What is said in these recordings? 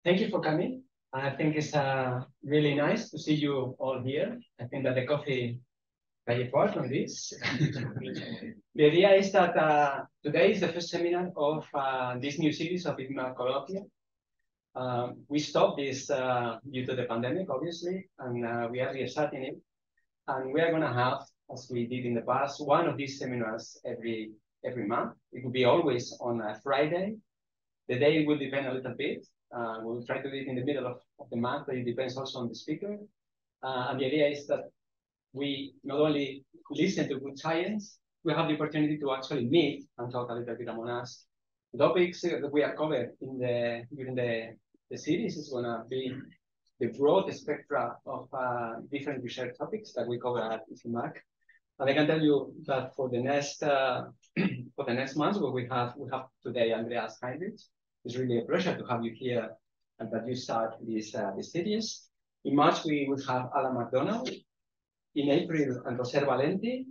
Thank you for coming. I think it's really nice to see you all here. I think that the coffee plays a part on this. The idea is that today is the first seminar of this new series of IFIMAColloquium. We stopped this due to the pandemic, obviously, and we are restarting it. And we are going to have, as we did in the past, one of these seminars every month. It will be always on a Friday. The day will depend a little bit. We'll try to do it in the middle of the month, but it depends also on the speaker. And the idea is that we not only listen to good science, we have the opportunity to actually meet and talk a little bit among us. The topics that we are covered during the series is going to be the broad spectra of different research topics that we cover at IFIMAC. And I can tell you that for the next month, we have today Andreas Heinrich. It's really a pleasure to have you here and that you start this series. In March, we will have Alan McDonald. In April, and Roser Valenti.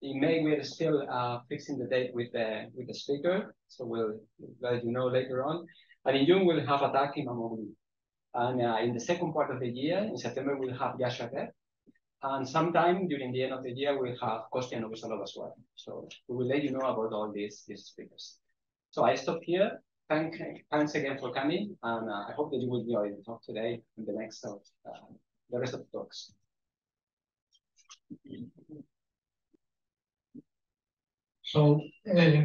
In May, we are still fixing the date with the speaker, so we'll let you know later on. And in June, we'll have Ataki Mamoglu. And in the second part of the year, in September, we'll have Yasha Dev. And sometime during the end of the year, we'll have Kostya Novosalov as well. So we will let you know about all these speakers. So I stop here. Thanks again for coming, and I hope that you will enjoy the talk today and the rest of the talks. So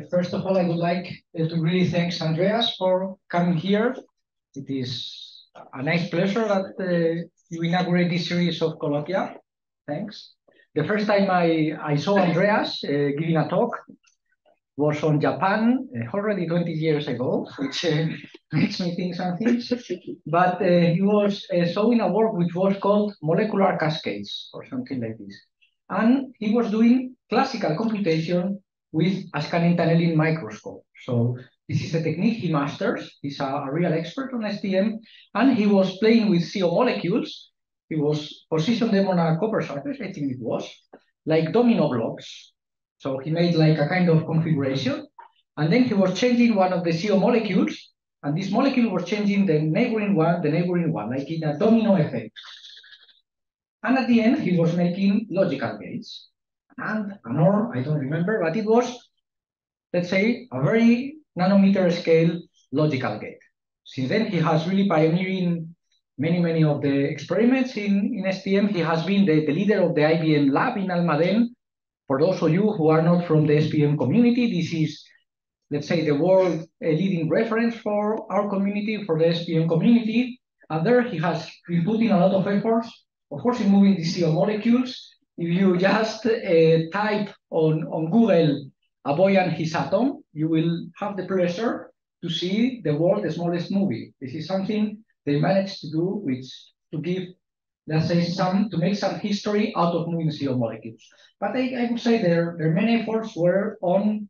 first of all, I would like to really thank Andreas for coming here. It is a nice pleasure that you inaugurate this series of colloquia. Thanks. The first time I saw Andreas giving a talk was on Japan already 20 years ago, which makes me think something. But he was showing a work which was called molecular cascades or something like this. And he was doing classical computation with a scanning tunneling microscope. So this is a technique he masters. He's a real expert on STM. And he was playing with CO molecules. He was positioned them on a copper surface, I think it was, like domino blocks. So he made like a kind of configuration, and then he was changing one of the CO molecules, and this molecule was changing the neighboring one, like in a domino effect. And at the end, he was making logical gates. And more, I don't remember, but it was, let's say, a very nanometer scale logical gate. Since then, he has really pioneering many of the experiments in STM. He has been the leader of the IBM lab in Almaden. For those of you who are not from the SPM community, this is, let's say, the world leading reference for our community, for the SPM community. And there he has been putting a lot of efforts, of course, in moving these CO molecules. If you just type on Google a boy and his atom, you will have the pleasure to see the world's smallest movie. This is something they managed to do, which to give, let's say, to make some history out of moving CO molecules. But I would say their main efforts were on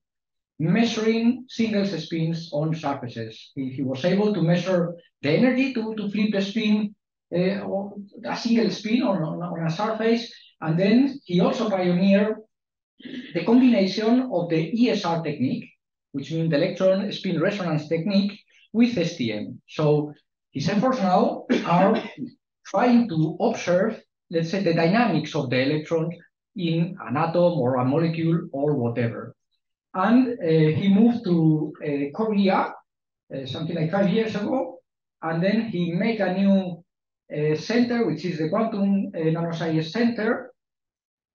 measuring single spins on surfaces. He was able to measure the energy to flip the spin, a single spin on a surface. And then he also pioneered the combination of the ESR technique, which means the electron spin resonance technique, with STM. So his efforts now are trying to observe, let's say, the dynamics of the electron in an atom or a molecule or whatever. And he moved to Korea something like 5 years ago, and then he made a new center, which is the Quantum Nanoscience Center,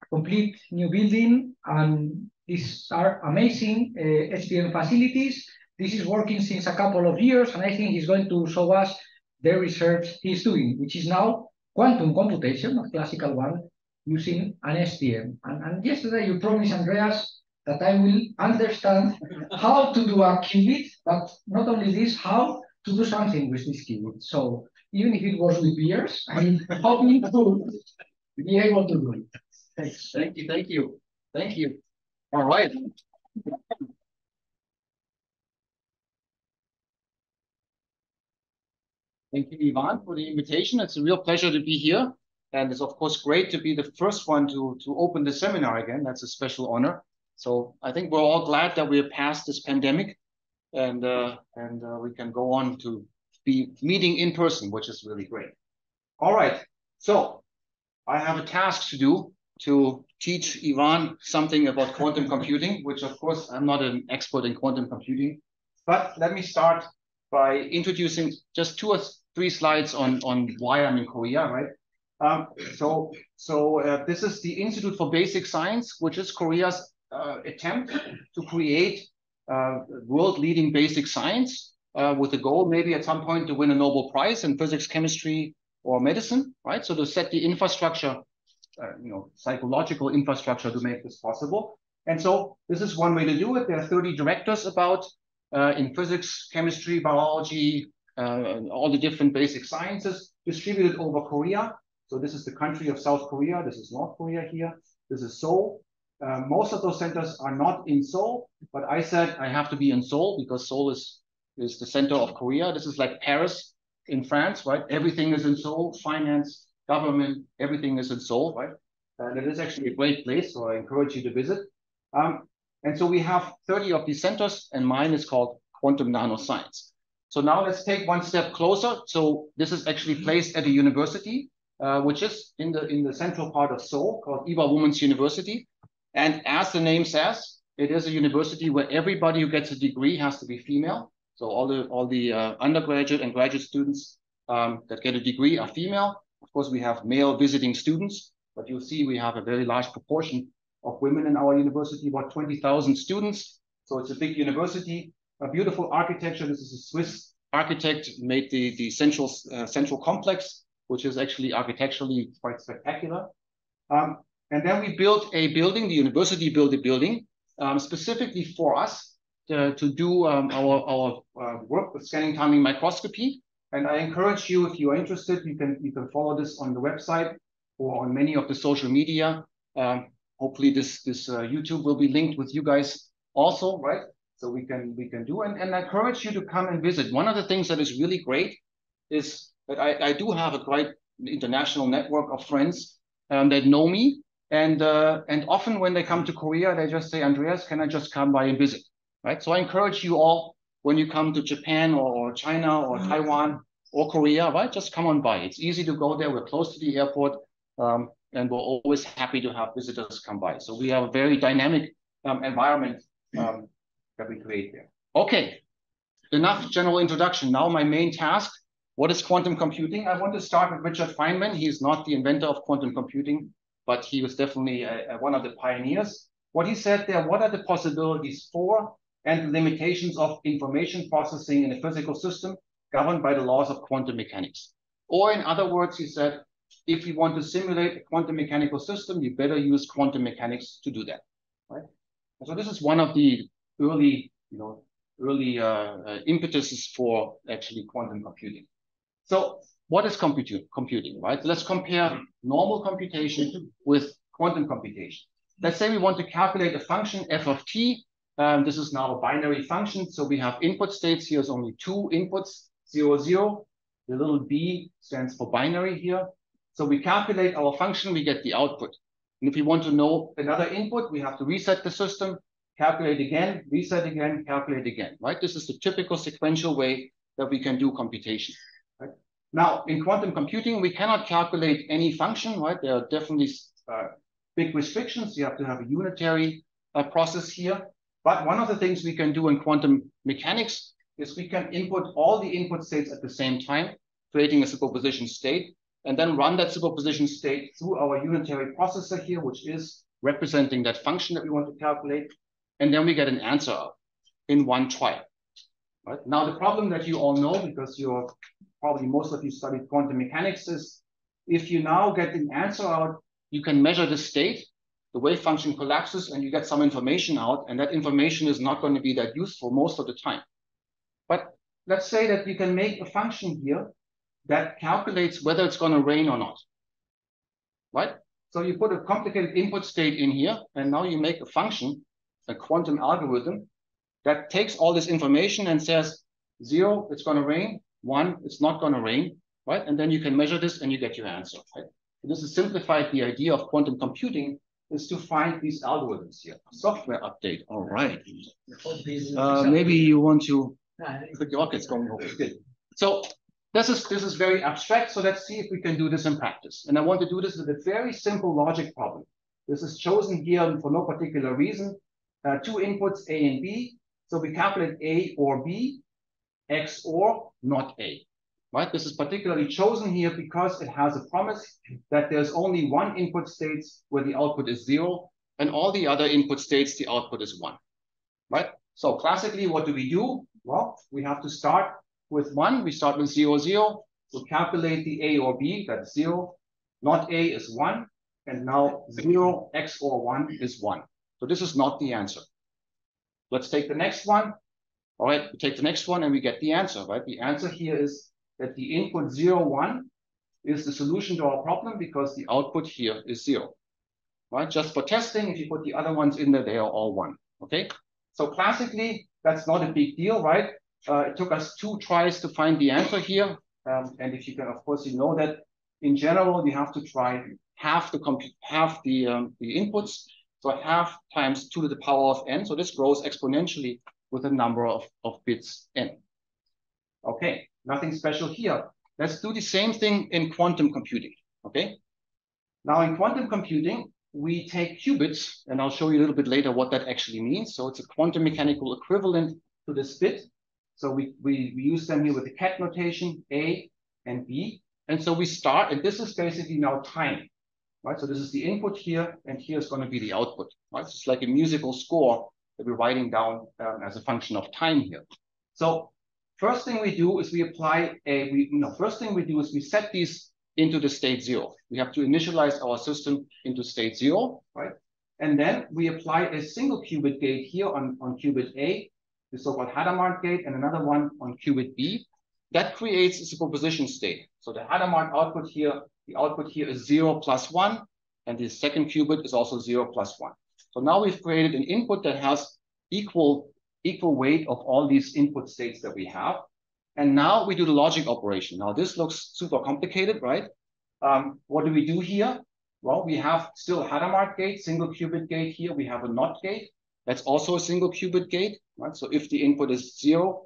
a complete new building, and these are amazing STM facilities. This is working since a couple of years, and I think he's going to show us the research he's doing, which is now quantum computation, a classical one, using an STM. And yesterday you promised, Andreas, that I will understand how to do a qubit, but not only this, how to do something with this qubit. So even if it was with beers, I'm hoping to be able to do it. Thanks. Thank you. All right. Thank you, Ivan, for the invitation. It's a real pleasure to be here. And it's, of course, great to be the first one to open the seminar again. That's a special honor. So I think we're all glad that we're past this pandemic and we can go on to be meeting in person, which is really great. All right, so I have a task to do to teach Ivan something about quantum computing, which of course I'm not an expert in quantum computing, but let me start by introducing just 2 or 3 slides on why I'm in Korea, right? This is the Institute for Basic Science, which is Korea's attempt to create world-leading basic science with the goal maybe at some point to win a Nobel Prize in physics, chemistry, or medicine, right? So to set the infrastructure, psychological infrastructure to make this possible. And so this is one way to do it. There are 30 directors about in physics, chemistry, biology, all the different basic sciences distributed over Korea. So this is the country of South Korea. This is North Korea here. This is Seoul. Most of those centers are not in Seoul, but I said I have to be in Seoul because Seoul is the center of Korea. This is like Paris in France, right? Everything is in Seoul, finance, government, everything is in Seoul, right? And it is actually a great place, so I encourage you to visit. And so we have 30 of these centers, and mine is called Quantum Nanoscience. So now let's take one step closer. So this is actually placed at a university, which is in the central part of Seoul, called Ewha Women's University. And as the name says, it is a university where everybody who gets a degree has to be female. So all the undergraduate and graduate students that get a degree are female. Of course, we have male visiting students, but you'll see we have a very large proportion of women in our university, about 20,000 students. So it's a big university, a beautiful architecture. This is a Swiss architect made the central complex, which is actually architecturally quite spectacular. And then we built a building, the university built a building specifically for us to do our work with scanning tunneling microscopy. And I encourage you, if you are interested, you can follow this on the website or on many of the social media. Hopefully this YouTube will be linked with you guys also, right? So we can do, and I encourage you to come and visit. One of the things that is really great is that I do have a great international network of friends that know me. And often when they come to Korea, they just say, Andreas, can I just come by and visit, right? So I encourage you all, when you come to Japan or China or Taiwan or Korea, right? Just come on by. It's easy to go there. We're close to the airport. And we're always happy to have visitors come by. So we have a very dynamic environment that we create there. Okay, enough general introduction. Now my main task, what is quantum computing? I want to start with Richard Feynman. He's not the inventor of quantum computing, but he was definitely one of the pioneers. What he said there, what are the possibilities for and limitations of information processing in a physical system governed by the laws of quantum mechanics? Or in other words, he said, if you want to simulate a quantum mechanical system, you better use quantum mechanics to do that, right? And so this is one of the early impetuses for actually quantum computing. So what is computing, right? Let's compare normal computation with quantum computation. Let's say we want to calculate a function f of t. This is now a binary function. So we have input states. Here's only 2 inputs, 0, 0. The little b stands for binary here. So we calculate our function, we get the output. And if we want to know another input, we have to reset the system, calculate again, reset again, calculate again, right? This is the typical sequential way that we can do computation, right? Now, in quantum computing, we cannot calculate any function, right? There are definitely big restrictions. You have to have a unitary process here. But one of the things we can do in quantum mechanics is we can input all the input states at the same time, creating a superposition state, and then run that superposition state through our unitary processor here, which is representing that function that we want to calculate. And then we get an answer out in one try. Right? Now, the problem that you all know, because most of you studied quantum mechanics, is if you now get an answer out, you can measure the state, the wave function collapses, and you get some information out, and that information is not going to be that useful most of the time. But let's say that you can make a function here that calculates whether it's going to rain or not, right? So you put a complicated input state in here, and now you make a function, a quantum algorithm, that takes all this information and says, 0, it's going to rain, 1, it's not going to rain, right? And then you can measure this and you get your answer, right? So this is simplified. The idea of quantum computing is to find these algorithms here. Software update, all right. Maybe you want to, the rocket's going over, good. So this is very abstract. So let's see if we can do this in practice. And I want to do this with a very simple logic problem. This is chosen here for no particular reason. Two inputs, A and B. So we calculate A or B, X or not A. Right? This is particularly chosen here because it has a promise that there's only one input state where the output is 0, and all the other input states, the output is 1. Right? So classically, what do we do? Well, we have to start with 1. We start with 0, 0. We'll calculate the A or B, that's 0. Not A is 1. And now 0, X or 1 is 1. So this is not the answer. Let's take the next one. All right, we take the next one and we get the answer, right? The answer here is that the input 0, 1 is the solution to our problem because the output here is 0. Right? Just for testing, if you put the other ones in there, they are all 1. Okay? So classically, that's not a big deal, right? It took us 2 tries to find the answer here. And if you can, of course, you know that in general, you have to try half the inputs. So half times 2 to the power of n. So this grows exponentially with a number of bits n. Okay, nothing special here. Let's do the same thing in quantum computing. Okay. Now in quantum computing, we take qubits, and I'll show you a little bit later what that actually means. So it's a quantum mechanical equivalent to this bit. So we use them here with the cat notation, A and B. And so we start, and this is basically now time, right? So this is the input here, and here's going to be the output, right? So it's like a musical score that we're writing down as a function of time here. So first thing we do is we set these into the state 0. We have to initialize our system into state 0, right? And then we apply a single qubit gate here on qubit A, the so-called Hadamard gate, and another one on qubit B. That creates a superposition state. So the Hadamard output here, the output here is 0 plus 1, and the second qubit is also 0 plus 1. So now we've created an input that has equal weight of all these input states that we have. And now we do the logic operation. Now this looks super complicated, right? What do we do here? Well, we have still a Hadamard gate, single qubit gate here. We have a NOT gate. That's also a single qubit gate, right? So if the input is 0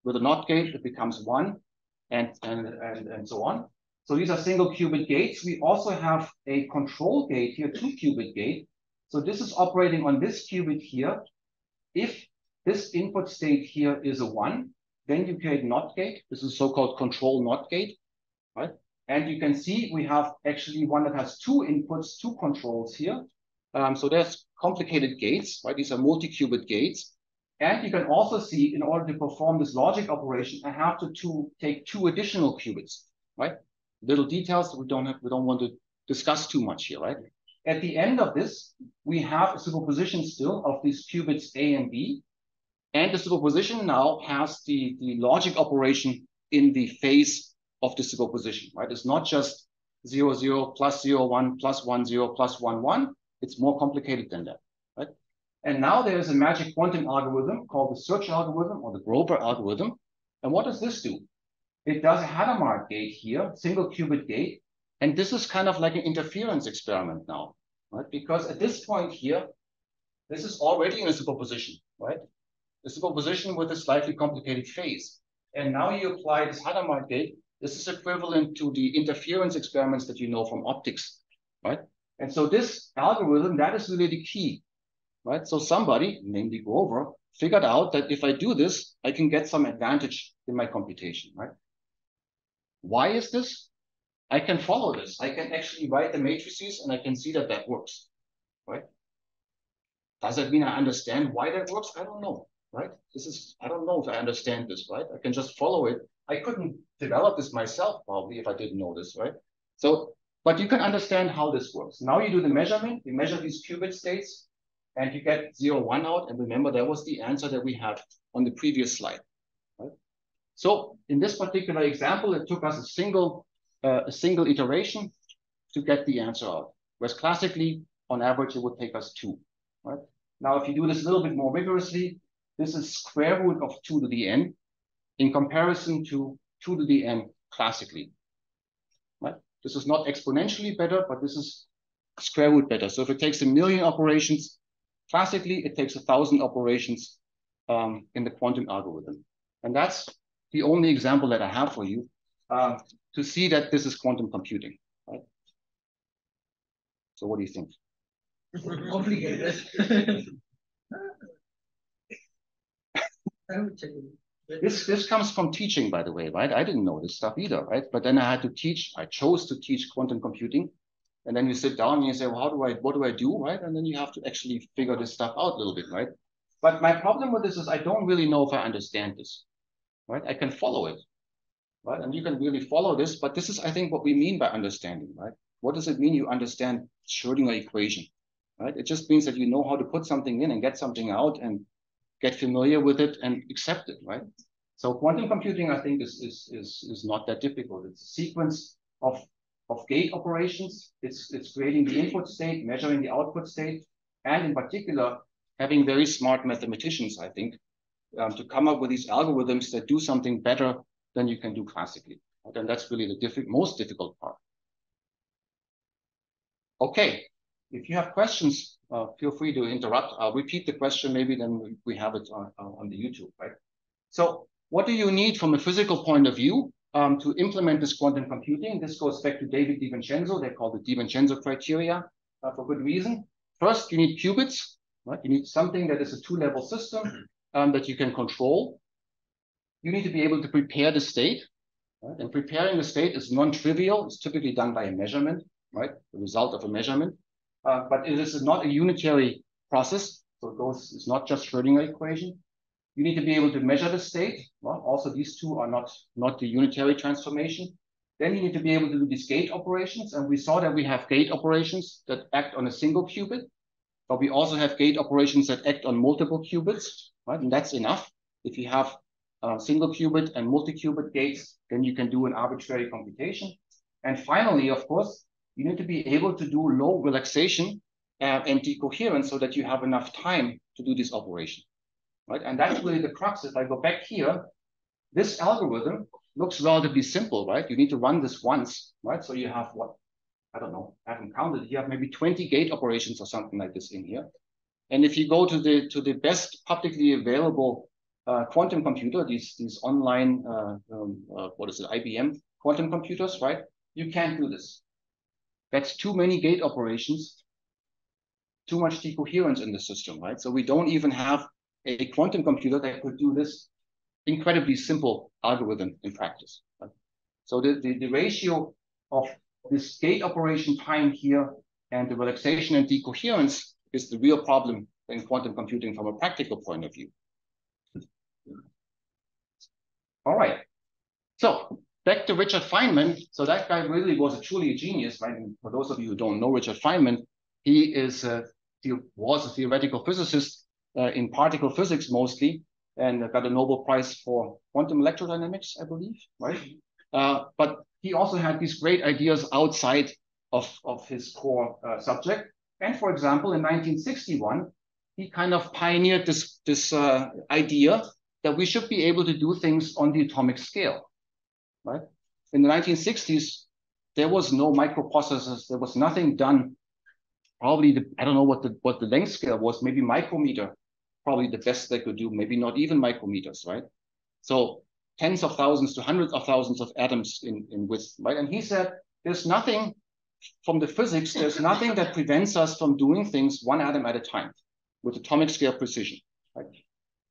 with a NOT gate, it becomes 1 and so on. So these are single qubit gates. We also have a control gate here, 2 qubit gate. So this is operating on this qubit here. If this input state here is a 1, then you create NOT gate. This is so-called control NOT gate, right? And you can see we have actually one that has 2 inputs, 2 controls here. So there's complicated gates, right? These are multi-qubit gates. And you can also see in order to perform this logic operation, I have to take 2 additional qubits, right? Little details that we don't want to discuss too much here, right? At the end of this, we have a superposition still of these qubits A and B. And the superposition now has the logic operation in the phase of the superposition, right? It's not just 0, 0, plus 0, 1, plus 1, 0, plus 1, 1. It's more complicated than that, right? And now there is a magic quantum algorithm called the search algorithm or the Grover algorithm. And what does this do? It does a Hadamard gate here, single qubit gate. And this is kind of like an interference experiment now, right? Because at this point here, this is already in a superposition, right? The superposition with a slightly complicated phase. And now you apply this Hadamard gate. This is equivalent to the interference experiments that you know from optics, right? And so this algorithm, that is really the key, right? So somebody, namely Grover, figured out that if I do this, I can get some advantage in my computation, right? Why is this? I can follow this. I can actually write the matrices and I can see that that works, right? Does that mean I understand why that works? I don't know, right? I don't know if I understand this, right? I can just follow it. I couldn't develop this myself probably if I didn't know this, right? So, but you can understand how this works. Now you do the measurement, you measure these qubit states and you get 0, 1 out. And remember, that was the answer that we had on the previous slide, right? So in this particular example, it took us a single iteration to get the answer out. Whereas classically, on average, it would take us 2, right? Now, if you do this a little bit more rigorously, this is square root of 2 to the n in comparison to 2 to the n classically, right? This is not exponentially better, but this is square root better. So if it takes 1,000,000 operations, classically, it takes 1,000 operations in the quantum algorithm. And that's the only example that I have for you to see that this is quantum computing, right? So what do you think? Complicated. This comes from teaching, by the way, right? I didn't know this stuff either, right? But then I chose to teach quantum computing. And then you sit down and you say, well, what do I do, right? And then you have to actually figure this stuff out a little bit, right? But my problem with this is I don't really know if I understand this, right? I can follow it, right? And you can really follow this, but this is, I think, what we mean by understanding, right? What does it mean you understand Schrödinger equation, right? It just means that you know how to put something in and get something out and get familiar with it and accept it, right? So quantum computing, I think, is not that difficult. It's a sequence of gate operations. It's creating the input state, measuring the output state, and in particular, having very smart mathematicians, I think, to come up with these algorithms that do something better than you can do classically. And that's really the most difficult part. Okay, if you have questions, feel free to interrupt. I'll repeat the question, maybe then we have it on the YouTube, right? So what do you need from a physical point of view to implement this quantum computing? This goes back to David DiVincenzo. They call it DiVincenzo criteria for good reason. First, you need qubits, right? You need something that is a two-level system that you can control. You need to be able to prepare the state, right? And preparing the state is non-trivial. It's typically done by a measurement, right? The result of a measurement. But it is not a unitary process. So it's not just Schrödinger equation. You need to be able to measure the state. Well, also, these two are not the unitary transformation. Then you need to be able to do these gate operations. And we saw that we have gate operations that act on a single qubit, but we also have gate operations that act on multiple qubits, right? And that's enough. If you have single qubit and multi-qubit gates, then you can do an arbitrary computation. And finally, of course, you need to be able to do low relaxation and decoherence so that you have enough time to do this operation, right? And that's really the crux. If I go back here, this algorithm looks relatively simple, right? You need to run this once, right? So you have what? I don't know, I haven't counted. You have maybe 20 gate operations or something like this in here. And if you go to the best publicly available quantum computer, these online, IBM quantum computers, right? You can't do this. That's too many gate operations, too much decoherence in the system, right? So we don't even have a quantum computer that could do this incredibly simple algorithm in practice, right? So the ratio of this gate operation time here and the relaxation and decoherence is the real problem in quantum computing from a practical point of view. All right. So back to Richard Feynman. So that guy really was truly a genius, right? And for those of you who don't know Richard Feynman, he was a theoretical physicist in particle physics mostly, and got a Nobel Prize for quantum electrodynamics, I believe, right? But he also had these great ideas outside of his core subject. And for example, in 1961, he kind of pioneered this idea that we should be able to do things on the atomic scale, right? In the 1960s, there was no microprocessors. There was nothing done. Probably I don't know what the length scale was. Maybe micrometer, probably the best they could do. Maybe not even micrometers, right? So tens of thousands to hundreds of thousands of atoms in width, right? And he said, there's nothing from the physics. There's nothing that prevents us from doing things one atom at a time with atomic scale precision, right?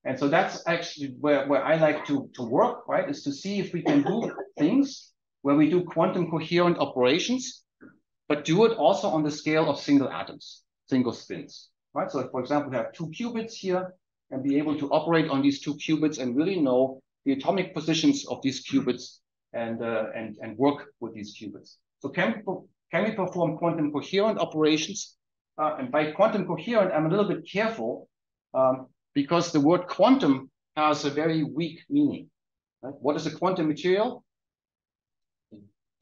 And so that's actually where I like to work, right? Is to see if we can do things where we do quantum coherent operations, but do it also on the scale of single atoms, single spins, right? So if, for example, we have 2 qubits here and be able to operate on these 2 qubits and really know the atomic positions of these qubits and work with these qubits. So can we perform quantum coherent operations? And by quantum coherent, I'm a little bit careful because the word quantum has a very weak meaning, right? What is a quantum material?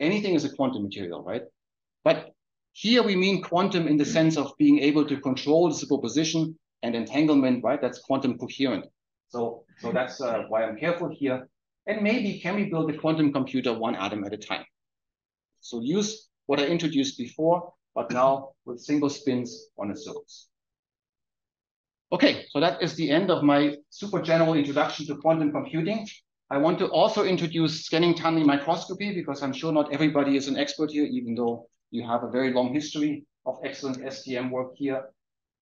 Anything is a quantum material, right? But here we mean quantum in the sense of being able to control the superposition and entanglement, right? That's quantum coherent. So that's why I'm careful here. And maybe can we build a quantum computer one atom at a time? So use what I introduced before, but now with single spins on a surface. Okay, so that is the end of my super general introduction to quantum computing. I want to also introduce scanning tunneling microscopy, because I'm sure not everybody is an expert here, even though you have a very long history of excellent STM work here.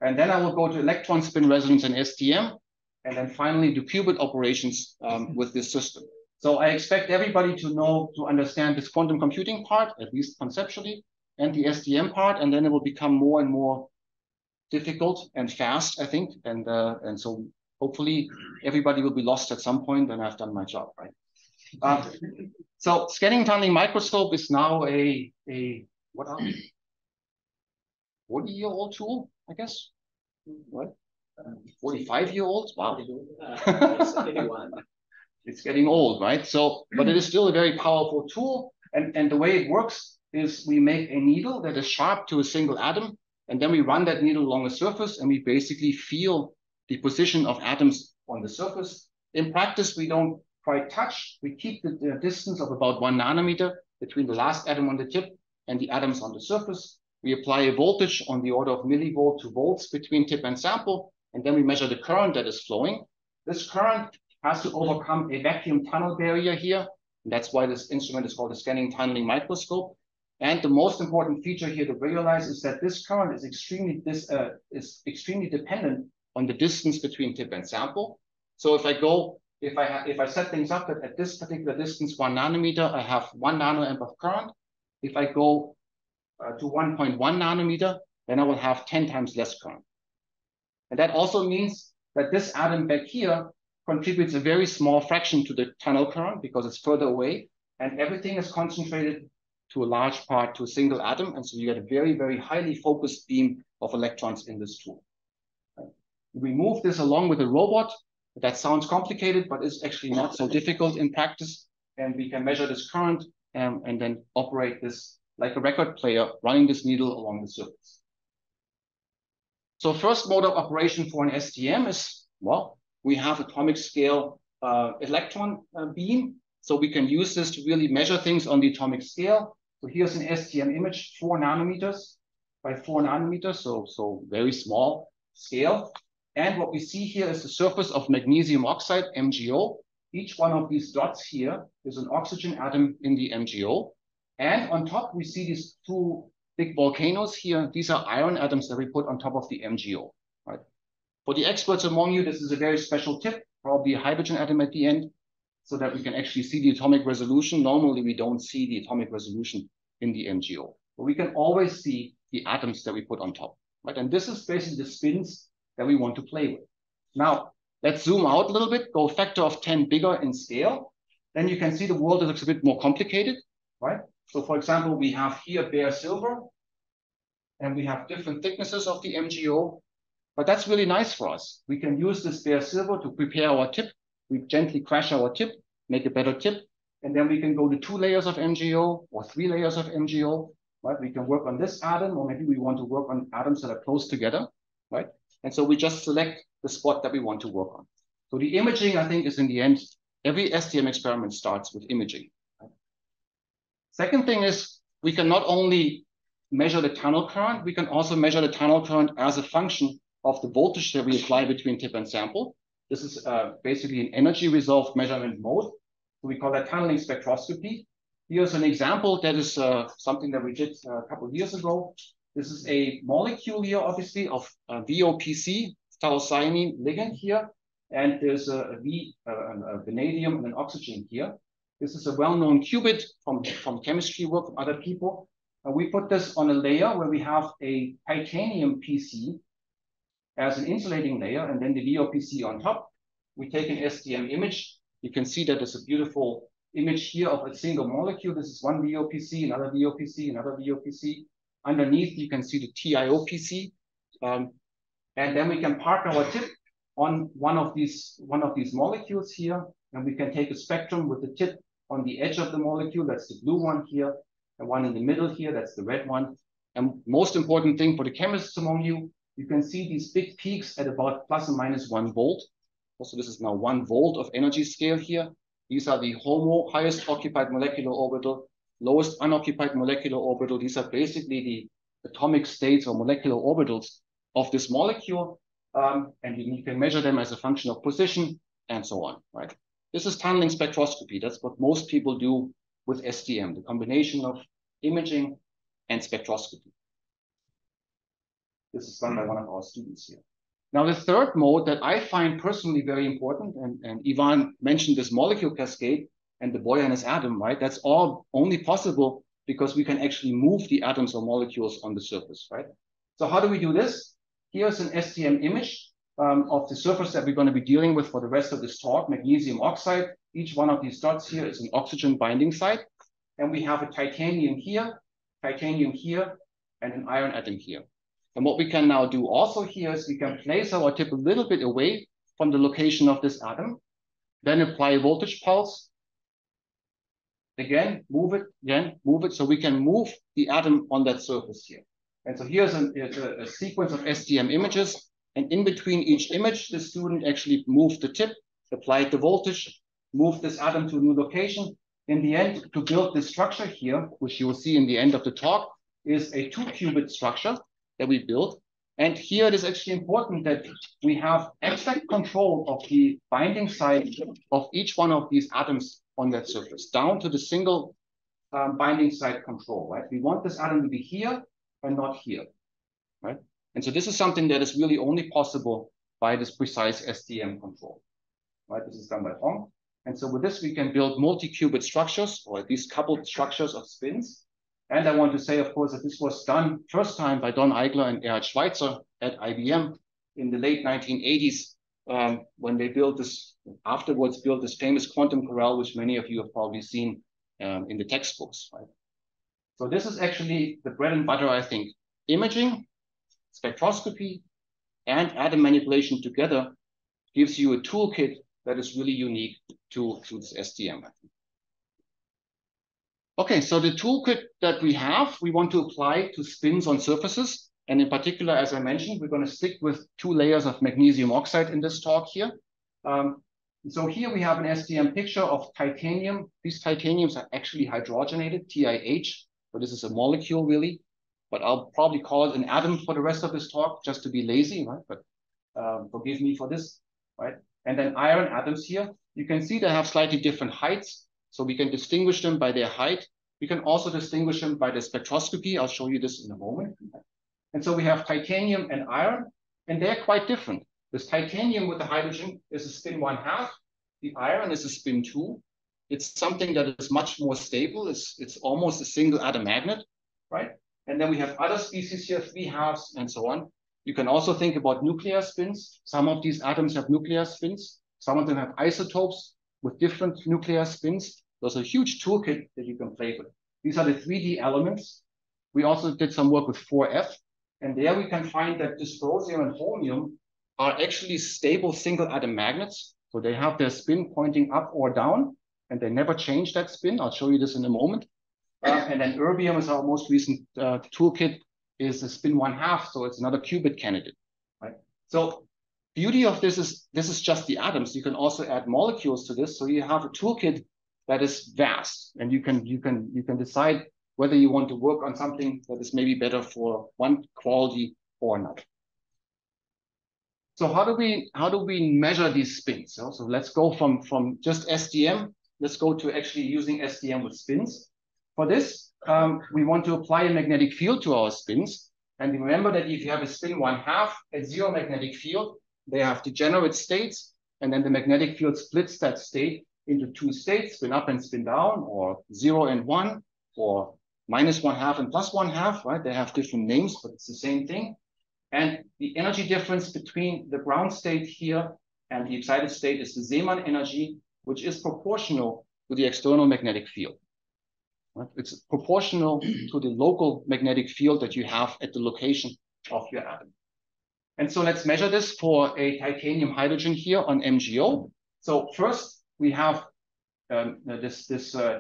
And then I will go to electron spin resonance and STM, and then finally do qubit operations with this system. So I expect everybody to understand this quantum computing part, at least conceptually, and the STM part, and then it will become more and more difficult and fast, I think. And so hopefully everybody will be lost at some point, and I've done my job, right? So scanning tunneling microscope is now a what are we? 40-year-old tool, I guess. What? 45-year-old? Wow. It's getting old, right? So, but it is still a very powerful tool. And the way it works is we make a needle that is sharp to a single atom, and then we run that needle along a surface, and we basically feel the position of atoms on the surface. In practice, we don't quite touch. We keep the distance of about 1 nanometer between the last atom on the tip and the atoms on the surface. We apply a voltage on the order of millivolt to volts between tip and sample, and then we measure the current that is flowing. This current has to overcome a vacuum tunnel barrier here. And that's why this instrument is called a scanning tunneling microscope. And the most important feature here to realize is that this current is extremely dependent on the distance between tip and sample. So if I set things up that at this particular distance, 1 nanometer, I have 1 nanoamp of current. If I go to 1.1 nanometer, then I will have 10 times less current. And that also means that this atom back here contributes a very small fraction to the tunnel current because it's further away, and everything is concentrated to a large part to a single atom. And so you get a very, very highly focused beam of electrons in this tool. We move this along with a robot. That sounds complicated, but it's actually not so difficult in practice. And we can measure this current and then operate this like a record player, running this needle along the surface. So first mode of operation for an STM is, well, we have atomic scale electron beam. So we can use this to really measure things on the atomic scale. So here's an STM image, 4 nanometers by 4 nanometers, so very small scale. And what we see here is the surface of magnesium oxide, MgO. Each one of these dots here is an oxygen atom in the MgO. And on top, we see these 2 big volcanoes here. These are iron atoms that we put on top of the MgO. Right? For the experts among you, this is a very special tip, probably a hydrogen atom at the end, so that we can actually see the atomic resolution. Normally, we don't see the atomic resolution in the MgO, but we can always see the atoms that we put on top. Right? And this is basically the spins that we want to play with. Now, let's zoom out a little bit, go a factor of 10 bigger in scale. Then you can see the world looks a bit more complicated, right? So for example, we have here bare silver, and we have different thicknesses of the MgO, but that's really nice for us. We can use this bare silver to prepare our tip. We gently crash our tip, make a better tip, and then we can go to 2 layers of MgO or 3 layers of MgO, right? We can work on this atom, or maybe we want to work on atoms that are close together, right? And so we just select the spot that we want to work on. So the imaging, I think, is in the end, every STM experiment starts with imaging. Right? Second thing is, we can not only measure the tunnel current, we can also measure the tunnel current as a function of the voltage that we apply between tip and sample. This is basically an energy resolved measurement mode. So we call that tunneling spectroscopy. Here's an example that is something that we did a couple of years ago. This is a molecule here, obviously, of VOPC, tyrosine ligand here. And there's a vanadium and an oxygen here. This is a well-known qubit from chemistry work from other people. We put this on a layer where we have a titanium PC as an insulating layer, and then the VOPC on top. We take an STM image. You can see that there's a beautiful image here of a single molecule. This is one VOPC, another VOPC, another VOPC. Underneath, you can see the TIOPC. And then we can park our tip on one of these molecules here. And we can take a spectrum with the tip on the edge of the molecule. That's the blue one here. And one in the middle here, that's the red one. And most important thing for the chemists among you, you can see these big peaks at about plus or minus 1 volt. Also, this is now 1 volt of energy scale here. These are the HOMO, highest occupied molecular orbital, lowest unoccupied molecular orbital. These are basically the atomic states or molecular orbitals of this molecule. And you can measure them as a function of position and so on, right? This is tunneling spectroscopy. That's what most people do with STM, the combination of imaging and spectroscopy. This is done by one of our students here. Now, the third mode that I find personally very important, and Ivan mentioned this molecule cascade and the Boy-Hennes atom, right? That's all only possible because we can actually move the atoms or molecules on the surface, right? So how do we do this? Here's an STM image of the surface that we're going to be dealing with for the rest of this talk, magnesium oxide. Each one of these dots here is an oxygen binding site. And we have a titanium here, and an iron atom here. And what we can now do also here is we can place our tip a little bit away from the location of this atom, then apply a voltage pulse. Again, move it, so we can move the atom on that surface here. And so here's a sequence of STM images. And in between each image, the student actually moved the tip, applied the voltage, moved this atom to a new location. In the end, to build this structure here, which you will see in the end of the talk, is a 2-qubit structure that we built. And here it is actually important that we have exact control of the binding site of each one of these atoms on that surface, down to the single binding site control, right? We want this atom to be here and not here, right? And so this is something that is really only possible by this precise STM control, right? This is done by Hong. And so with this, we can build multi-qubit structures, or at least coupled structures of spins. And I want to say, of course, that this was done first time by Don Eigler and Erhard Schweitzer at IBM in the late 1980s, when they built this, afterwards built this famous quantum corral, which many of you have probably seen in the textbooks, right? So this is actually the bread and butter, I think. Imaging, spectroscopy, and atom manipulation together gives you a toolkit that is really unique to this STM. Okay, so the toolkit that we have, we want to apply to spins on surfaces. And in particular, as I mentioned, we're going to stick with 2 layers of magnesium oxide in this talk here. So here we have an STM picture of titanium. These titaniums are actually hydrogenated, TiH. So this is a molecule really, but I'll probably call it an atom for the rest of this talk just to be lazy, right? But forgive me for this, right? And then iron atoms here, you can see they have slightly different heights. So we can distinguish them by their height. We can also distinguish them by the spectroscopy. I'll show you this in a moment. And so we have titanium and iron, and they're quite different. This titanium with the hydrogen is a spin 1/2. The iron is a spin 2. It's something that is much more stable. It's almost a single atom magnet, right? And then we have other species here, 3/2 and so on. You can also think about nuclear spins. Some of these atoms have nuclear spins. Some of them have isotopes with different nuclear spins. There's a huge toolkit that you can play with. These are the 3D elements. We also did some work with 4F. And there we can find that dysprosium and holmium are actually stable single atom magnets. So they have their spin pointing up or down, and they never change that spin. I'll show you this in a moment. And then erbium is our most recent toolkit, is a spin 1/2. So it's another qubit candidate, right? So beauty of this is just the atoms. You can also add molecules to this. So you have a toolkit that is vast, and you can decide whether you want to work on something that is maybe better for one quality or another. So how do we measure these spins? So let's go from just STM. Let's go to actually using STM with spins. For this, we want to apply a magnetic field to our spins. And remember that if you have a spin 1/2 at 0 magnetic field, they have degenerate states, and then the magnetic field splits that state into 2 states, spin up and spin down, or 0 and 1, or -1/2 and +1/2, right? They have different names, but it's the same thing. And the energy difference between the ground state here and the excited state is the Zeeman energy, which is proportional to the external magnetic field. Right? It's proportional to the local magnetic field that you have at the location of your atom. And so let's measure this for a titanium hydrogen here on MgO. So first we have this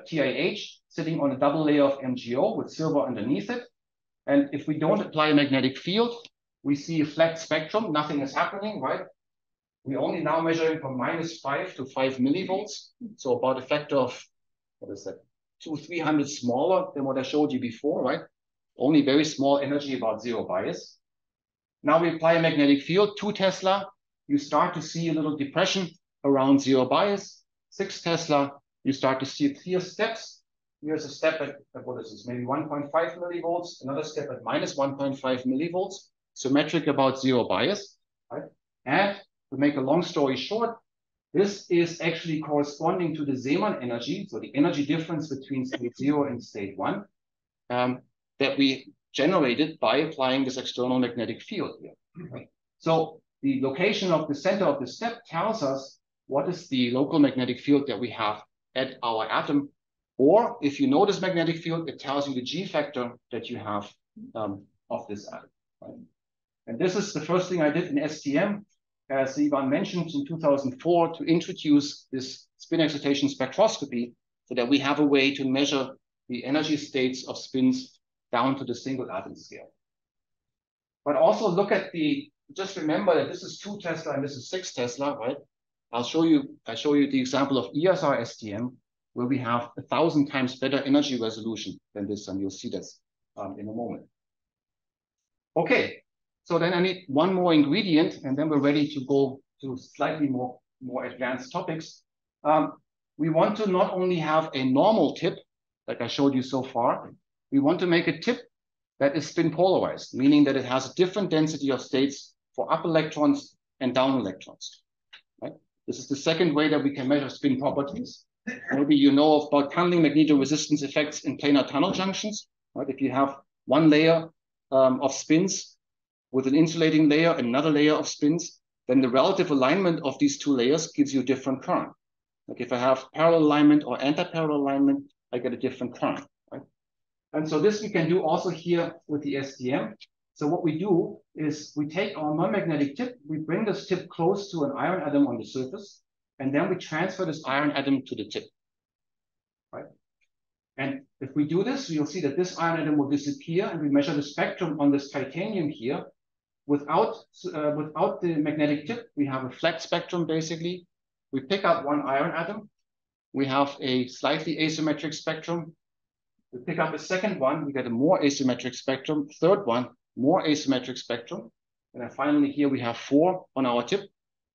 TiH sitting on a double layer of MgO with silver underneath it. And if we don't apply a magnetic field, we see a flat spectrum. Nothing is happening, right? We're only now measuring from -5 to 5 millivolts. So about a factor of, what is that, 200-300 smaller than what I showed you before, right? Only very small energy, about 0 bias. Now we apply a magnetic field, 2 Tesla. You start to see a little depression around 0 bias. 6 Tesla, you start to see clear steps. Here's a step at, what is this, maybe 1.5 millivolts, another step at minus 1.5 millivolts, symmetric about zero bias, right? And to make a long story short, this is actually corresponding to the Zeeman energy, so the energy difference between state 0 and state 1, that we generated by applying this external magnetic field here. Right? So the location of the center of the step tells us what is the local magnetic field that we have at our atom. Or if you know this magnetic field, it tells you the G factor that you have of this atom. Right? And this is the first thing I did in STM, as Ivan mentioned in 2004, to introduce this spin excitation spectroscopy so that we have a way to measure the energy states of spins down to the single atom scale. But also look at just remember that this is 2 Tesla and this is 6 Tesla, right? I show you the example of ESR STM, where we have 1,000 times better energy resolution than this, and you'll see this in a moment. Okay, so then I need one more ingredient, and then we're ready to go to slightly more advanced topics. We want to not only have a normal tip, like I showed you so far, we want to make a tip that is spin polarized, meaning that it has a different density of states for up electrons and down electrons. Right? This is the second way that we can measure spin properties. Maybe you know about tunneling magnetoresistance effects in planar tunnel junctions. Right? If you have one layer of spins with an insulating layer, another layer of spins, then the relative alignment of these 2 layers gives you a different current. Like if I have parallel alignment or anti-parallel alignment, I get a different current. Right? And so this we can do also here with the STM. So what we do is we take our non-magnetic tip, we bring this tip close to an iron atom on the surface, and then we transfer this iron atom to the tip. Right? And if we do this, you'll see that this iron atom will disappear, and we measure the spectrum on this titanium here. Without the magnetic tip, we have a flat spectrum, basically. We pick up one iron atom. We have a slightly asymmetric spectrum. We pick up a second one, we get a more asymmetric spectrum. Third one, more asymmetric spectrum. And then finally here we have 4 on our tip,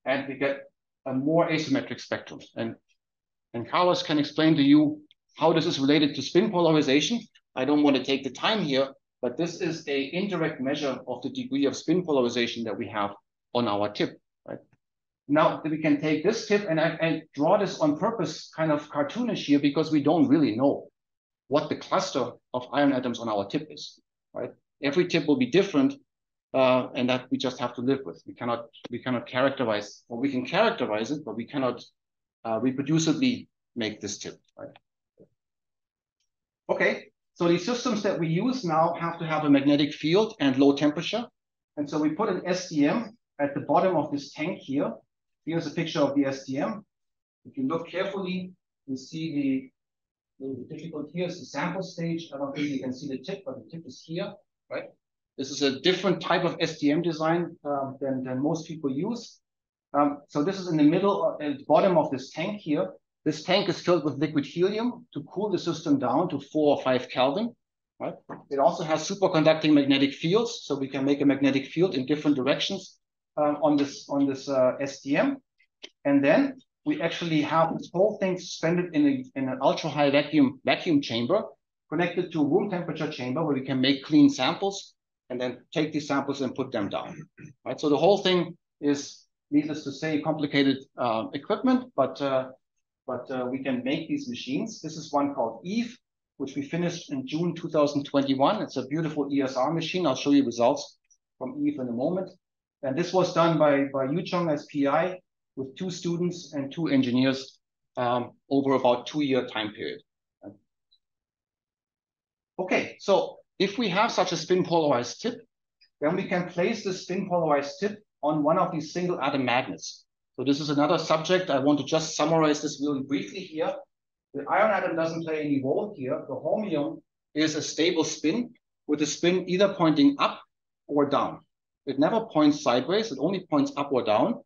and we get a more asymmetric spectrum. And Carlos can explain to you how this is related to spin polarization. I don't want to take the time here, but this is an indirect measure of the degree of spin polarization that we have on our tip. Right? Now we can take this tip, and I draw this on purpose, kind of cartoonish here, because we don't really know what the cluster of iron atoms on our tip is. Right? Every tip will be different, and that we just have to live with. We cannot characterize, or we can characterize it, but we cannot reproducibly make this tip. Right? Okay, so these systems that we use now have to have a magnetic field and low temperature. And so we put an STM at the bottom of this tank here. Here's a picture of the STM. If you look carefully, you see the difficult here is the sample stage. I don't think you can see the tip, but the tip is here, right? This is a different type of STM design than most people use. So this is in the middle, at the bottom of this tank here. This tank is filled with liquid helium to cool the system down to 4 or 5 Kelvin. Right? It also has superconducting magnetic fields, so we can make a magnetic field in different directions on this STM. And then we actually have this whole thing suspended in an ultra-high vacuum chamber connected to a room temperature chamber where we can make clean samples and then take these samples and put them down. Right? So the whole thing is, needless to say, complicated equipment, but we can make these machines. This is one called Eve, which we finished in June 2021. It's a beautiful ESR machine. I'll show you results from Eve in a moment. And this was done by Yu Chong as PI with 2 students and 2 engineers over about 2-year time period. Okay, so if we have such a spin polarized tip, then we can place the spin polarized tip on one of these single atom magnets. So this is another subject. I want to just summarize this really briefly here. The iron atom doesn't play any role here. The holmium is a stable spin with a spin either pointing up or down. It never points sideways. It only points up or down.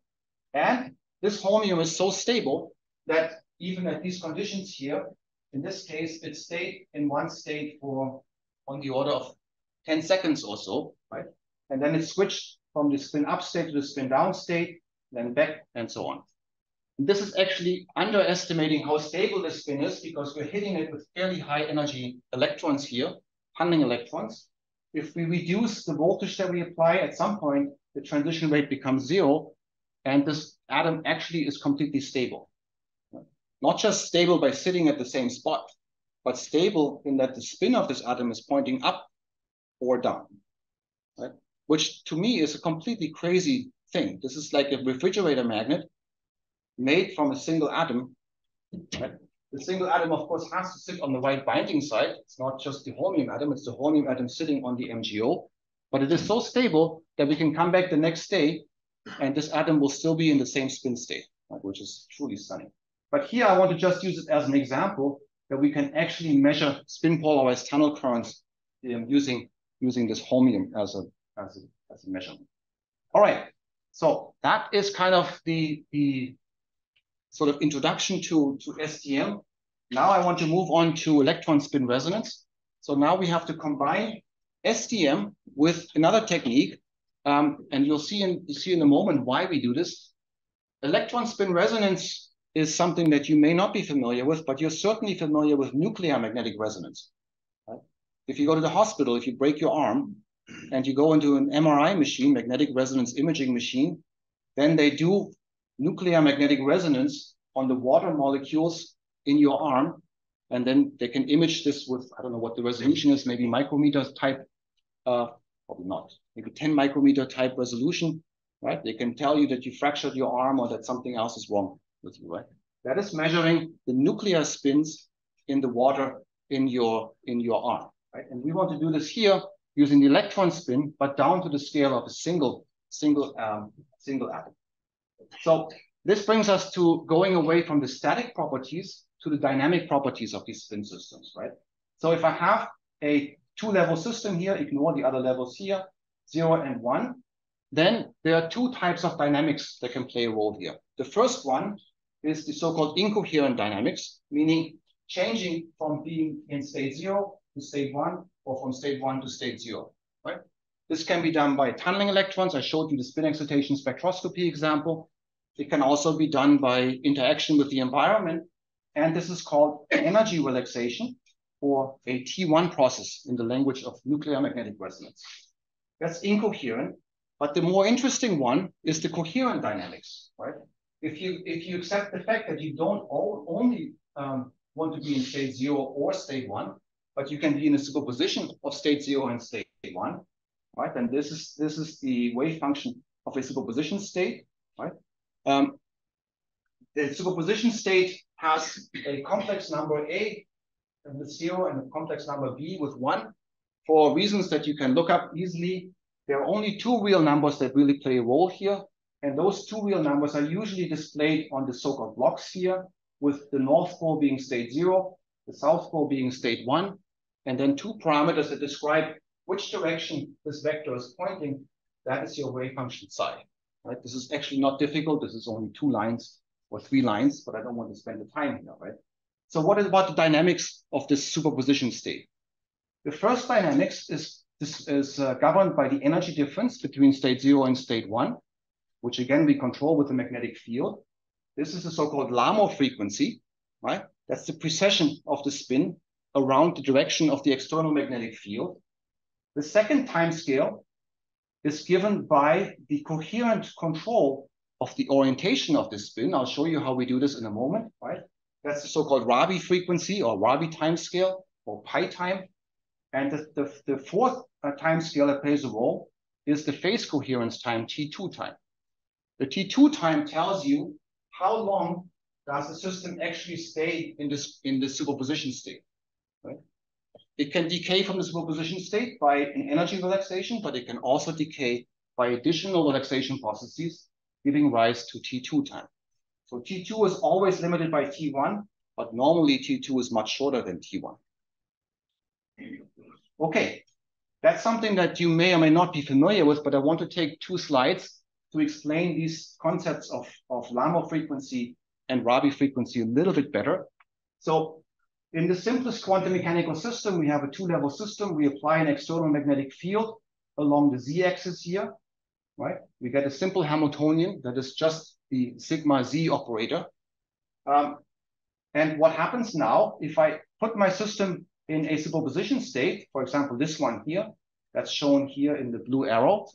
And this holmium is so stable that even at these conditions here, in this case, it stayed in one state for on the order of 10 seconds or so, right? And then it switched from the spin up state to the spin down state, then back, and so on. This is actually underestimating how stable this spin is because we're hitting it with fairly high energy electrons here, Tunneling electrons. If we reduce the voltage that we apply, at some point, the transition rate becomes 0, and this atom actually is completely stable. Not just stable by sitting at the same spot, but stable in that the spin of this atom is pointing up or down, right? Which to me is a completely crazy thing. This is like a refrigerator magnet made from a single atom, right? The single atom, of course, has to sit on the right binding site. It's not just the holmium atom, it's the holmium atom sitting on the MgO. But it is so stable that we can come back the next day and this atom will still be in the same spin state, right? Which is truly stunning. But here I want to just use it as an example that we can actually measure spin polarized tunnel currents using this holmium as a measurement. All right, so that is kind of the sort of introduction to STM. Now I want to move on to electron spin resonance. So now we have to combine STM with another technique, and you'll see in a moment why we do this. Electron spin resonance is something that you may not be familiar with, but you're certainly familiar with nuclear magnetic resonance. Right? If you go to the hospital, if you break your arm, and you go into an MRI machine, magnetic resonance imaging machine, then they do nuclear magnetic resonance on the water molecules in your arm, and then they can image this with, I don't know what the resolution is, maybe micrometer type, probably not, maybe 10 micrometer type resolution, right? They can tell you that you fractured your arm or that something else is wrong with you, right? That is measuring the nuclear spins in the water in your arm, right? And we want to do this here using the electron spin, but down to the scale of a single atom. So this brings us to going away from the static properties to the dynamic properties of these spin systems, right? So if I have a two-level system here, ignore the other levels here, 0 and 1, then there are two types of dynamics that can play a role here. The first one is the so-called incoherent dynamics, meaning changing from being in state 0 to state 1, or from state 1 to state 0, right? This can be done by tunneling electrons. I showed you the spin excitation spectroscopy example. It can also be done by interaction with the environment. And this is called energy relaxation, or a T1 process in the language of nuclear magnetic resonance. That's incoherent. But the more interesting one is the coherent dynamics, right? If you accept the fact that you don't only want to be in state 0 or state 1, but you can be in a superposition of state 0 and state 1, right? And this is the wave function of a superposition state, right? The superposition state has a complex number A with 0 and a complex number B with 1. For reasons that you can look up easily, there are only two real numbers that really play a role here. And those two real numbers are usually displayed on the so-called blocks here, with the north pole being state 0, the south pole being state 1, and then two parameters that describe which direction this vector is pointing. That is your wave function psi. Right? This is actually not difficult. This is only 2 lines or 3 lines, but I don't want to spend the time here, right? So what is about the dynamics of this superposition state? The first dynamics is governed by the energy difference between state 0 and state 1, which again we control with the magnetic field. This is the so-called Larmor frequency, right? That's the precession of the spin around the direction of the external magnetic field. The second time scale is given by the coherent control of the orientation of the spin. I'll show you how we do this in a moment, right? That's the so-called Rabi frequency or Rabi time scale or pi time. And the fourth time scale that plays a role is the phase coherence time, T2 time. The T2 time tells you how long does the system actually stay in this superposition state, right? It can decay from the superposition state by an energy relaxation, but it can also decay by additional relaxation processes, giving rise to T2 time. So T2 is always limited by T1, but normally T2 is much shorter than T1. Okay, that's something that you may or may not be familiar with, but I want to take 2 slides to explain these concepts of Larmor frequency and Rabi frequency a little bit better. So in the simplest quantum mechanical system, we have a 2-level system. We apply an external magnetic field along the z-axis here, right? We get a simple Hamiltonian that is just the sigma z operator. And what happens now, if I put my system in a superposition state, for example, this one here, that's shown here in the blue arrow,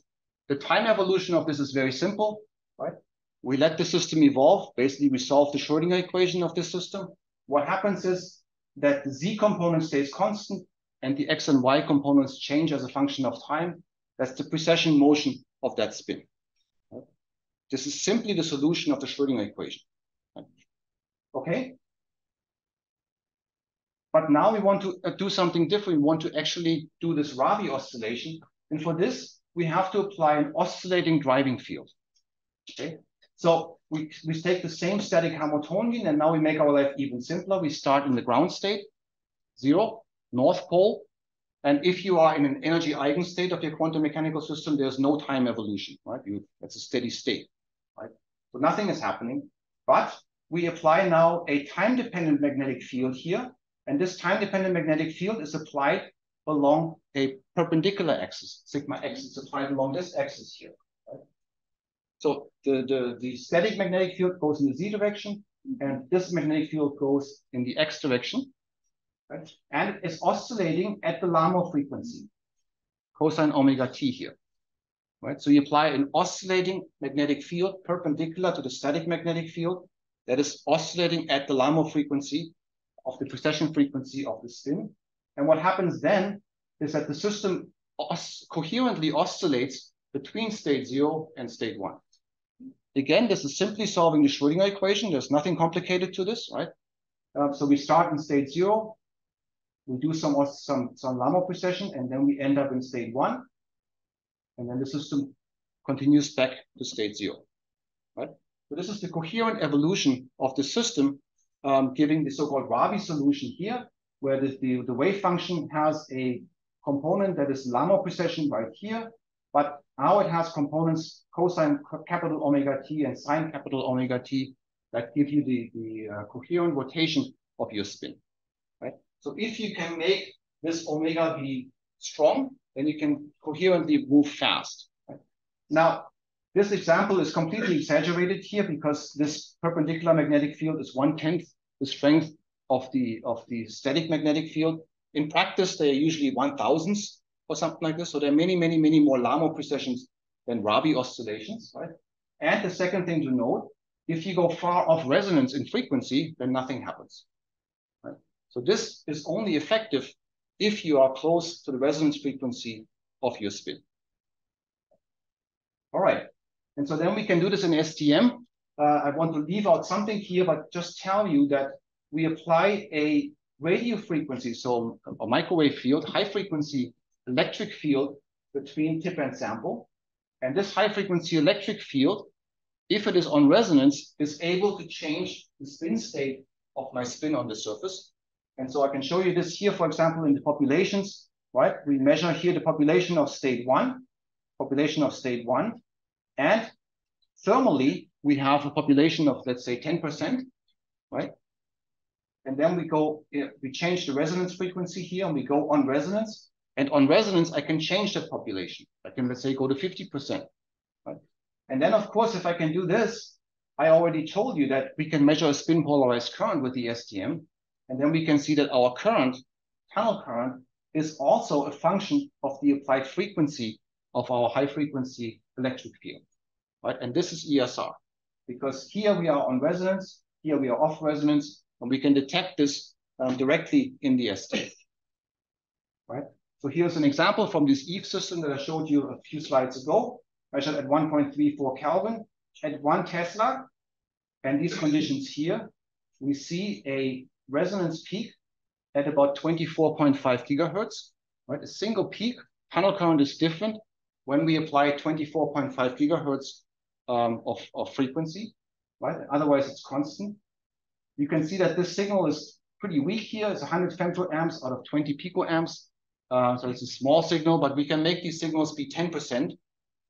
the time evolution of this is very simple, right? We let the system evolve. Basically, we solve the Schrödinger equation of this system. What happens is that the z component stays constant and the x and y components change as a function of time. That's the precession motion of that spin. Right? This is simply the solution of the Schrödinger equation. Right? Okay? But now we want to do something different. We want to actually do this Rabi oscillation. And for this, we have to apply an oscillating driving field. Okay? So we take the same static Hamiltonian, and now we make our life even simpler. We start in the ground state, 0, North Pole. And if you are in an energy eigenstate of your quantum mechanical system, there's no time evolution, right? That's a steady state, right? So nothing is happening. But we apply now a time-dependent magnetic field here. And this time-dependent magnetic field is applied along a perpendicular axis, sigma x. It's applied along this axis here. Right? So the static magnetic field goes in the z direction, and this magnetic field goes in the x direction. Right? And it's oscillating at the Larmor frequency, cosine omega t here. Right? So you apply an oscillating magnetic field perpendicular to the static magnetic field that is oscillating at the Larmor frequency of the precession frequency of the spin. And what happens then is that the system coherently oscillates between state 0 and state 1. Again, this is simply solving the Schrödinger equation. There's nothing complicated to this, right? So we start in state 0, we do some Larmor precession, and then we end up in state 1. And then the system continues back to state 0, right? So this is the coherent evolution of the system, giving the so-called Rabi solution here, where the wave function has a component that is Larmor precession right here, but now it has components cosine capital omega t and sine capital omega t that give you the coherent rotation of your spin, right? So if you can make this omega be strong, then you can coherently move fast. Right? Now, this example is completely exaggerated here because this perpendicular magnetic field is 1/10 the strength of the static magnetic field. In practice, they are usually 1/1000th or something like this. So there are many, many, many more Larmor precessions than Rabi oscillations, right? And the second thing to note, if you go far off resonance in frequency, then nothing happens. Right? So this is only effective if you are close to the resonance frequency of your spin. All right. And so then we can do this in STM. I want to leave out something here, but just tell you that we apply a radio frequency, so a microwave field, high frequency electric field between tip and sample. And this high frequency electric field, if it is on resonance, is able to change the spin state of my spin on the surface. And so I can show you this here, for example, in the populations, right? We measure here the population of state 1, and thermally, we have a population of, let's say, 10%, right? And then we change the resonance frequency here, and we go on resonance. And on resonance, I can change that population. I can, let's say, go to 50%, right? And then, of course, if I can do this, I already told you that we can measure a spin polarized current with the STM. And then we can see that our current, tunnel current, is also a function of the applied frequency of our high frequency electric field, right? And this is ESR, because here we are on resonance, here we are off resonance, and we can detect this directly in the STM, right? So here's an example from this Eve system that I showed you a few slides ago, measured at 1.34 Kelvin at 1 Tesla. And these conditions here, we see a resonance peak at about 24.5 gigahertz, right? A single peak. Tunnel current is different when we apply 24.5 gigahertz of frequency, right? Otherwise, it's constant. You can see that this signal is pretty weak here. It's 100 femtoamps out of 20 picoamps. So it's a small signal, but we can make these signals be 10%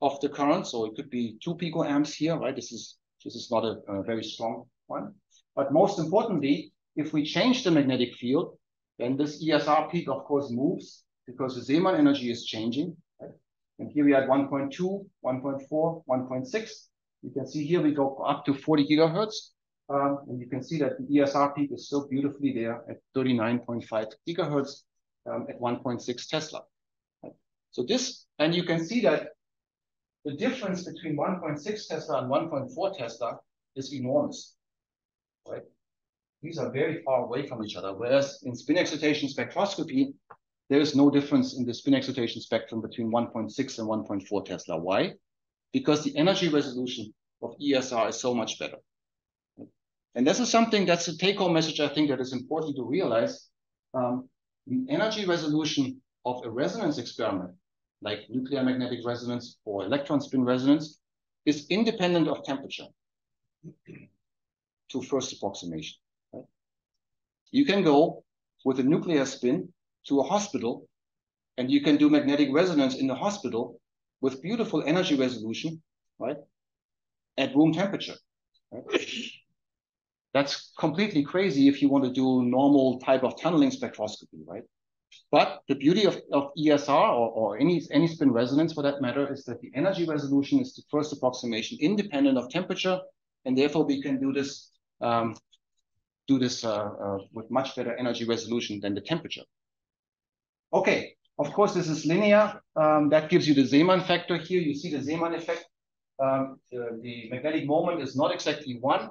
of the current. So it could be 2 picoamps here, right? This is not a very strong one. But most importantly, if we change the magnetic field, then this ESR peak, of course, moves because the Zeeman energy is changing. Right? And here we are at 1.2, 1.4, 1.6. You can see here we go up to 40 gigahertz. And you can see that the ESR peak is still beautifully there at 39.5 gigahertz at 1.6 Tesla. Right? So this, and you can see that the difference between 1.6 Tesla and 1.4 Tesla is enormous. Right? These are very far away from each other, whereas in spin excitation spectroscopy, there is no difference in the spin excitation spectrum between 1.6 and 1.4 Tesla. Why? Because the energy resolution of ESR is so much better. And this is something that's a take-home message I think that is important to realize. The energy resolution of a resonance experiment, like nuclear magnetic resonance or electron spin resonance, is independent of temperature to first approximation. Right? You can go with a nuclear spin to a hospital, and you can do magnetic resonance in the hospital with beautiful energy resolution, right, at room temperature. Right? That's completely crazy if you want to do normal type of tunneling spectroscopy, right? But the beauty of ESR or any spin resonance for that matter is that the energy resolution is the first approximation independent of temperature, and therefore we can do this with much better energy resolution than the temperature. Okay, of course this is linear. That gives you the Zeeman factor here. You see the Zeeman effect. The magnetic moment is not exactly 1.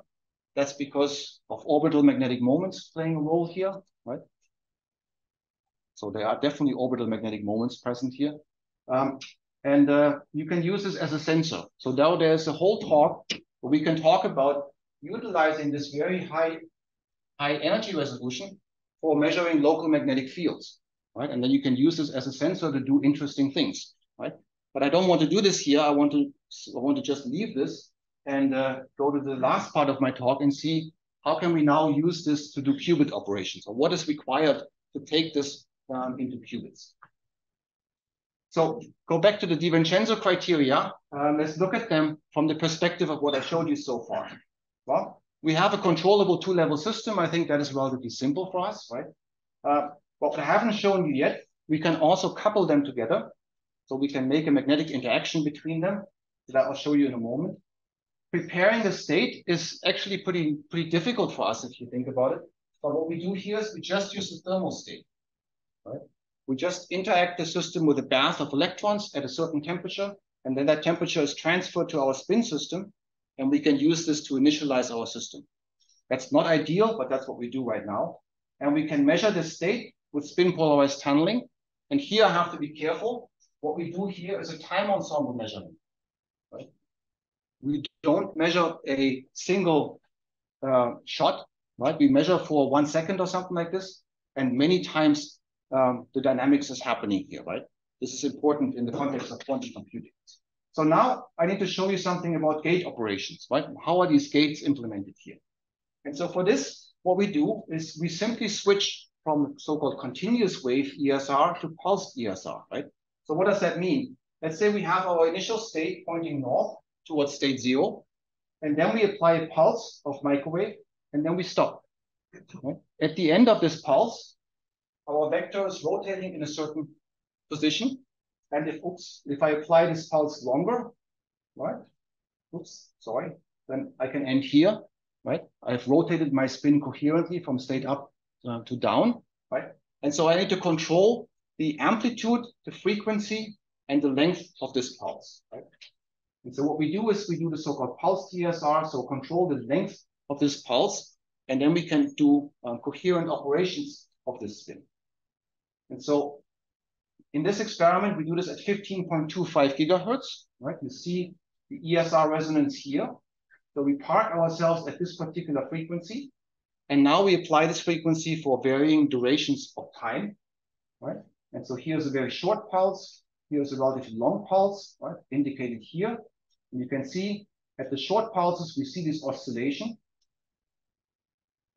That's because of orbital magnetic moments playing a role here, right? So there are definitely orbital magnetic moments present here. You can use this as a sensor. So now there's a whole talk where we can talk about utilizing this very high energy resolution for measuring local magnetic fields, right? And then you can use this as a sensor to do interesting things, right? But I don't want to do this here. I want to just leave this and go to the last part of my talk and see how can we now use this to do qubit operations, or what is required to take this into qubits. So go back to the DiVincenzo criteria. Let's look at them from the perspective of what I showed you so far. Well, we have a controllable 2-level system. I think that is relatively simple for us, right? What I haven't shown you yet, we can also couple them together. So we can make a magnetic interaction between them that I'll show you in a moment. Preparing the state is actually pretty difficult for us if you think about it. But what we do here is we just use the thermal state, right? We just interact the system with a bath of electrons at a certain temperature, and then that temperature is transferred to our spin system, and we can use this to initialize our system. That's not ideal, but that's what we do right now. And we can measure the state with spin polarized tunneling. And here I have to be careful. What we do here is a time ensemble measurement, right? We don't measure a single shot, right? We measure for 1 second or something like this. And many times the dynamics is happening here, right? This is important in the context of quantum computing. So now I need to show you something about gate operations, right? How are these gates implemented here? And so for this, what we do is we simply switch from so-called continuous wave ESR to pulsed ESR, right? So what does that mean? Let's say we have our initial state pointing north towards state 0, and then we apply a pulse of microwave, and then we stop. Right? At the end of this pulse, our vector is rotating in a certain position, and if I apply this pulse longer, right? Then I can end here, right? I've rotated my spin coherently from state up to down, right? And so I need to control the amplitude, the frequency, and the length of this pulse, right? And so what we do is we do the so-called pulse ESR, so control the length of this pulse, and then we can do coherent operations of this spin. And so in this experiment, we do this at 15.25 gigahertz, right? You see the ESR resonance here. So we park ourselves at this particular frequency, and now we apply this frequency for varying durations of time, right? And so here's a very short pulse. Here's a relatively long pulse, right? Indicated here. And you can see at the short pulses, we see this oscillation,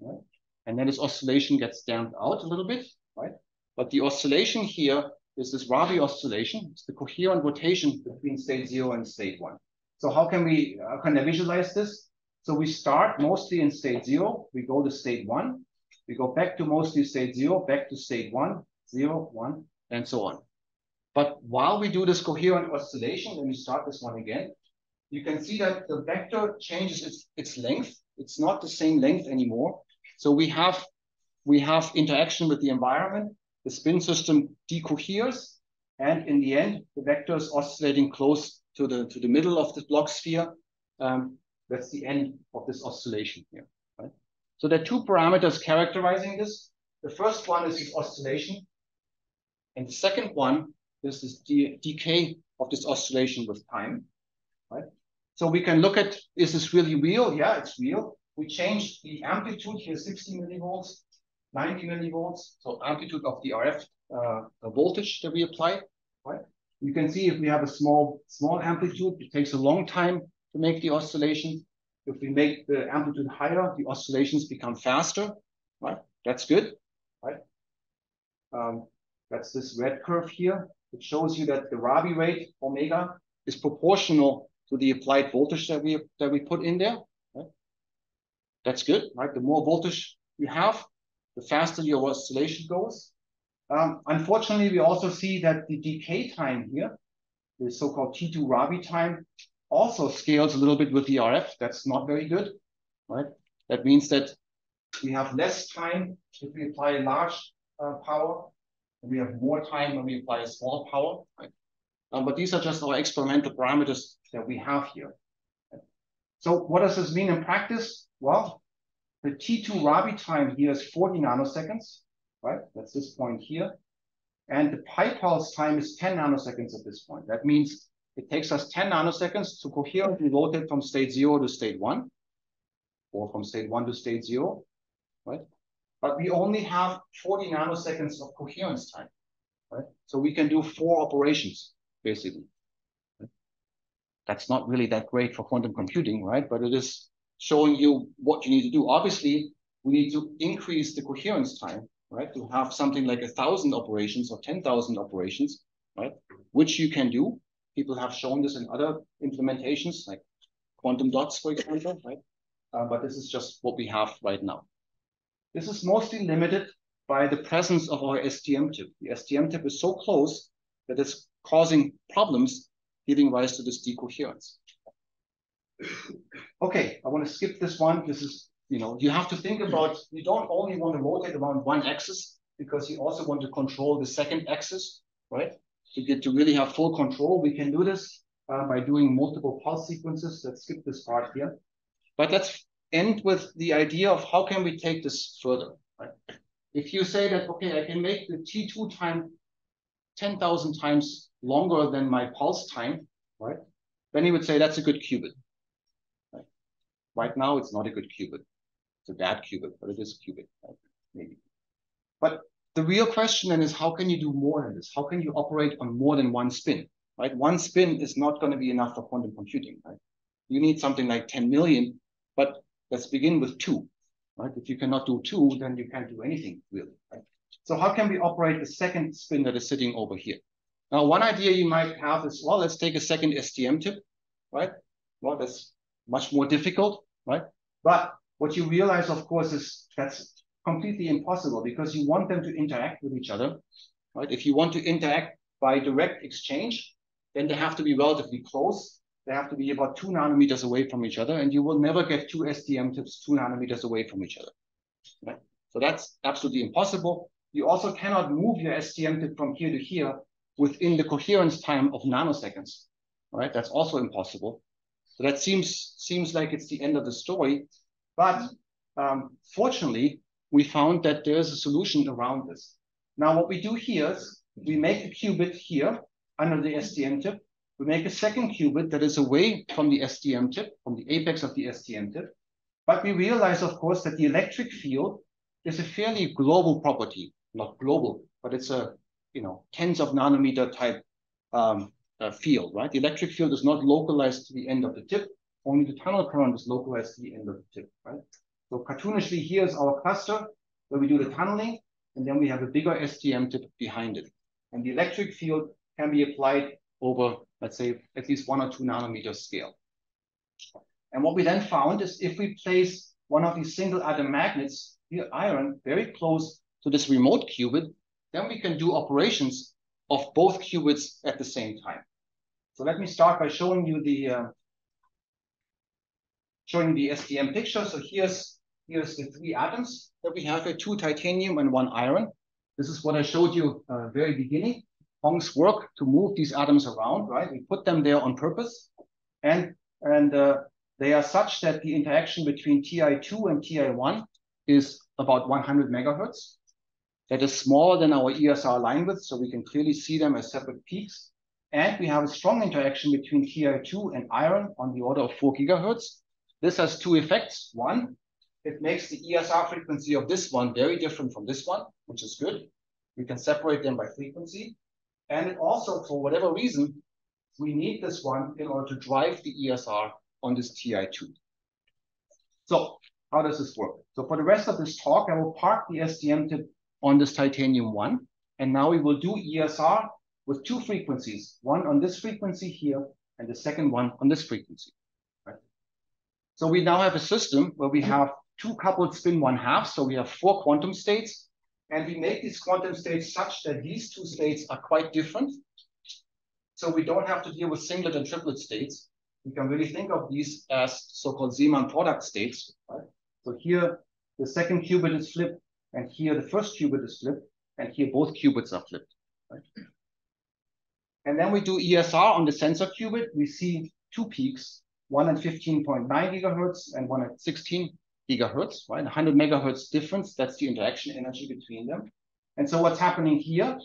right? And then this oscillation gets damped out a little bit, right? But the oscillation here is this Rabi oscillation. It's the coherent rotation between state 0 and state 1. So how can I visualize this? So we start mostly in state 0. We go to state 1. We go back to mostly state 0, back to state 1, 0, 1, and so on. But while we do this coherent oscillation, let me start this one again. you can see that the vector changes its length. It's not the same length anymore. So we have interaction with the environment. The spin system decoheres, and in the end, the vector is oscillating close to the middle of the Bloch sphere. That's the end of this oscillation here. Right? So there are two parameters characterizing this. The first one is this oscillation, and the second one is this decay of this oscillation with time. Right? So we can look at, is this really real? Yeah, it's real. We changed the amplitude here, 60 millivolts, 90 millivolts. So amplitude of the RF voltage that we apply. Right? You can see if we have a small amplitude, it takes a long time to make the oscillation. If we make the amplitude higher, the oscillations become faster. Right? That's good. Right? That's this red curve here. It shows you that the Rabi rate, omega, is proportional to the applied voltage that we put in there. Right? That's good, right? The more voltage you have, the faster your oscillation goes. Unfortunately, we also see that the decay time here, the so-called T2 Rabi time, also scales a little bit with the RF. That's not very good, right? That means that we have less time if we apply a large power, and we have more time when we apply a small power, right? But these are just our experimental parameters that we have here. So what does this mean in practice? Well, the T2 Rabi time here is 40 nanoseconds, right? That's this point here. And the pi pulse time is 10 nanoseconds at this point. That means it takes us 10 nanoseconds to coherently rotate from state 0 to state 1, or from state 1 to state 0, right? But we only have 40 nanoseconds of coherence time, right? So we can do 4 operations, basically. That's not really that great for quantum computing, right? But it is showing you what you need to do. Obviously, we need to increase the coherence time, right? To have something like 1,000 operations or 10,000 operations, right? Which you can do. People have shown this in other implementations, like quantum dots, for example, right? But this is just what we have right now. This is mostly limited by the presence of our STM tip. The STM tip is so close that it's causing problems, giving rise to this decoherence. Okay, I want to skip this one. This is, you have to think about, you don't only want to rotate around one axis, because you also want to control the second axis, right? To really have full control, we can do this by doing multiple pulse sequences. Let's skip this part here. But let's end with the idea of how can we take this further, right? If you say that, okay, I can make the T2 time 10,000 times longer than my pulse time, right? Then you would say that's a good qubit. Right now, it's not a good qubit. It's a bad qubit, but it is a qubit, right? Maybe. But the real question then is, how can you do more than this? How can you operate on more than one spin, right? One spin is not going to be enough for quantum computing, right? You need something like 10 million, but let's begin with 2, right? If you cannot do 2, then you can't do anything, really, right? So how can we operate the second spin that is sitting over here? Now, one idea you might have is, well, let's take a second STM tip, right? Well, that's much more difficult, right? But what you realize, of course, is that's completely impossible, because you want them to interact with each other, right? If you want to interact by direct exchange, then they have to be relatively close. They have to be about 2 nanometers away from each other, and you will never get 2 STM tips 2 nanometers away from each other, right? So that's absolutely impossible. You also cannot move your STM tip from here to here within the coherence time of nanoseconds, right? That's also impossible. So that seems like it's the end of the story. But fortunately, we found that there's a solution around this. Now, what we do here is we make a qubit here under the STM tip. We make a second qubit that is away from the STM tip, from the apex of the STM tip. But we realize, of course, that the electric field is a fairly global property. Not global, but it's a, tens of nanometer type field, right? The electric field is not localized to the end of the tip. Only the tunnel current is localized to the end of the tip, right? So cartoonishly, here's our cluster where we do the tunneling, and then we have a bigger STM tip behind it. And the electric field can be applied over, let's say, at least 1 or 2 nanometer scale. And what we then found is if we place one of these single atom magnets, here iron, very close to this remote qubit, then we can do operations of both qubits at the same time. So let me start by showing you the showing the STM picture. So here's the three atoms that we have here, 2 titanium and 1 iron. This is what I showed you very beginning. Hong's work to move these atoms around, right? We put them there on purpose. And they are such that the interaction between Ti2 and Ti1 is about 100 megahertz. That is smaller than our ESR line width, so we can clearly see them as separate peaks. And we have a strong interaction between Ti2 and iron on the order of 4 gigahertz. This has two effects. One, it makes the ESR frequency of this one very different from this one, which is good. We can separate them by frequency. And it also, for whatever reason, we need this one in order to drive the ESR on this Ti2. So how does this work? So for the rest of this talk, I will park the STM tip on this titanium 1. And now we will do ESR with two frequencies, one on this frequency here, and the second one on this frequency. Right? So we now have a system where we have two coupled spin 1/2. So we have 4 quantum states. And we make these quantum states such that these two states are quite different. So we don't have to deal with singlet and triplet states. We can really think of these as so-called Zeeman product states. Right? So here, the second qubit is flipped, and here the first qubit is flipped, and here both qubits are flipped. Right? And then we do ESR on the sensor qubit. We see two peaks, one at 15.9 gigahertz and one at 16 gigahertz, right? 100 megahertz difference. That's the interaction energy between them. And so what's happening here,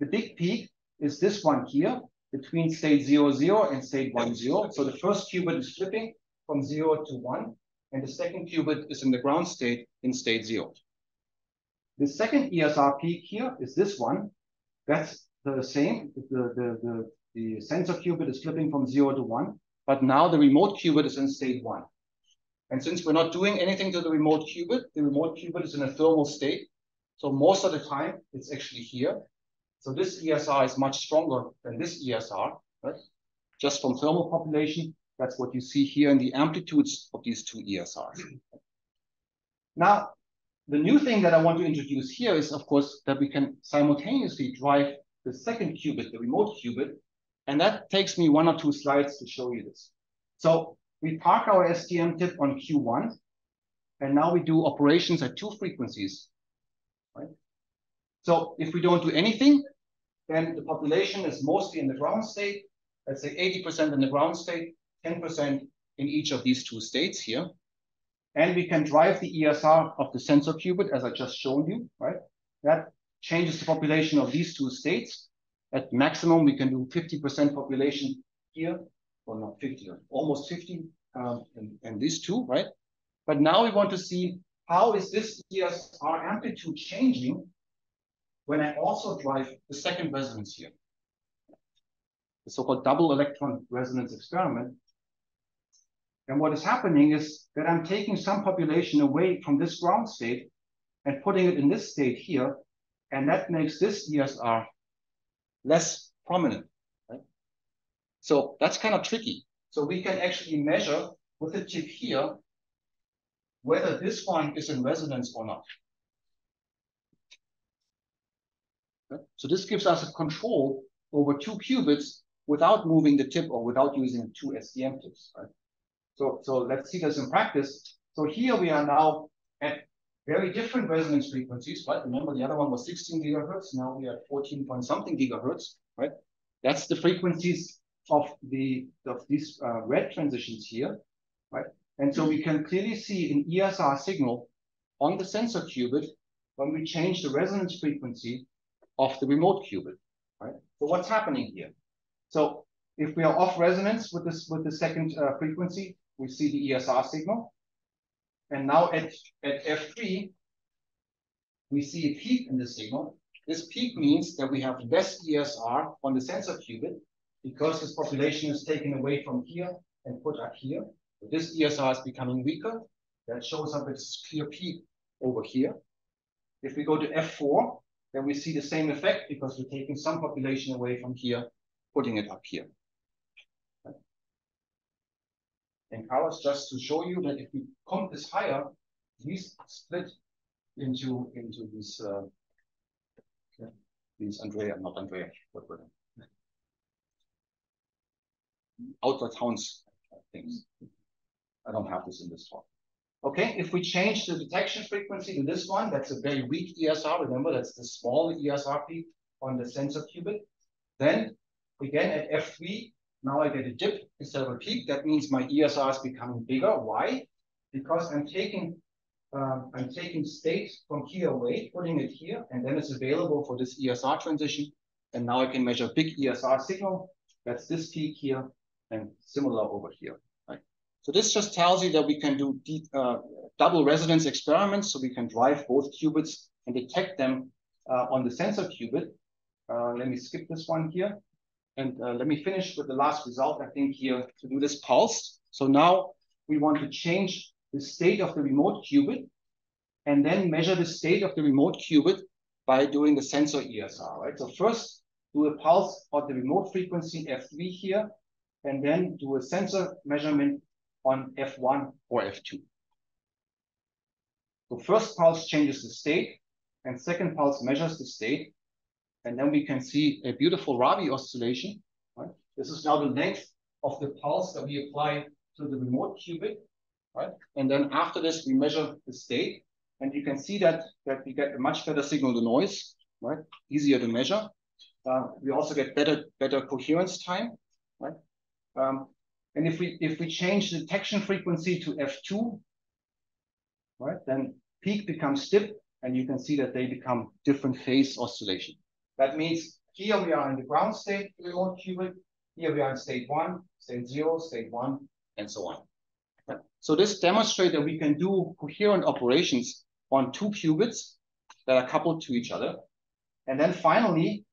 the big peak is this one here between state 00 and state 10. So the first qubit is flipping from 0 to 1, and the second qubit is in the ground state in state 0. The second ESR peak here is this one. That's the same. The sensor qubit is flipping from 0 to 1, but now the remote qubit is in state 1. And since we're not doing anything to the remote qubit is in a thermal state. So most of the time, it's actually here. So this ESR is much stronger than this ESR, right? Just from thermal population, that's what you see here in the amplitudes of these two ESRs. Now, the new thing that I want to introduce here is, of course, that we can simultaneously drive the second qubit, the remote qubit, and that takes me 1 or 2 slides to show you this. So we park our STM tip on Q1, and now we do operations at 2 frequencies, right? So if we don't do anything, then the population is mostly in the ground state. Let's say 80% in the ground state, 10% in each of these 2 states here. And we can drive the ESR of the sensor qubit, as I just showed you, right? That changes the population of these 2 states. At maximum, we can do 50% population here, or not 50, almost 50, and these 2, right? But now we want to see how is this ESR amplitude changing when I also drive the second resonance here, the so-called double electron resonance experiment. And what is happening is that I'm taking some population away from this ground state and putting it in this state here, and that makes this ESR less prominent, right? So that's kind of tricky. So we can actually measure with the tip here whether this one is in resonance or not. Okay? So this gives us a control over 2 qubits without moving the tip or without using 2 STM tips, right? So let's see this in practice. So here we are now at very different resonance frequencies, right? Remember the other one was 16 gigahertz. Now we are at 14 point something gigahertz, right? That's the frequencies of these red transitions here, right? And so we can clearly see an ESR signal on the sensor qubit when we change the resonance frequency of the remote qubit, right? So what's happening here? So if we are off resonance with the second frequency, we see the ESR signal. And now at F3, we see a peak in the signal. This peak means that we have less ESR on the sensor qubit because this population is taken away from here and put up here. So this ESR is becoming weaker. That shows up its clear peak over here. If we go to F4, then we see the same effect because we're taking some population away from here, putting it up here. And Carlos, just to show you that if we comp this higher, these split into these not Andrea, what were they? Outer towns things. I don't have this in this talk. Okay, if we change the detection frequency to this one, that's a very weak ESR. Remember, that's the small ESR peak on the sensor qubit. Then again at F3, now I get a dip instead of a peak. That means my ESR is becoming bigger. Why? Because I'm taking state from here away, putting it here, and then it's available for this ESR transition. And now I can measure big ESR signal. That's this peak here, and similar over here. Right? So this just tells you that we can do double resonance experiments, so we can drive both qubits and detect them on the sensor qubit. Let me skip this one here. And let me finish with the last result, I think, here to do this pulse. So now we want to change the state of the remote qubit and then measure the state of the remote qubit by doing the sensor ESR, right? So first do a pulse on the remote frequency F3 here, and then do a sensor measurement on F1 or F2. So first pulse changes the state, and second pulse measures the state. And then we can see a beautiful Rabi oscillation. Right? This is now the length of the pulse that we apply to the remote qubit. Right? And then after this, we measure the state. And you can see that we get a much better signal to noise, right? Easier to measure. We also get better coherence time. Right? And if we change the detection frequency to F2, right, then peak becomes dip, and you can see that they become different phase oscillation. That means here we are in the ground state, the remote qubit. Here we are in state 1, state 0, state 1, and so on. Right? So this demonstrates that we can do coherent operations on two qubits that are coupled to each other. And then finally,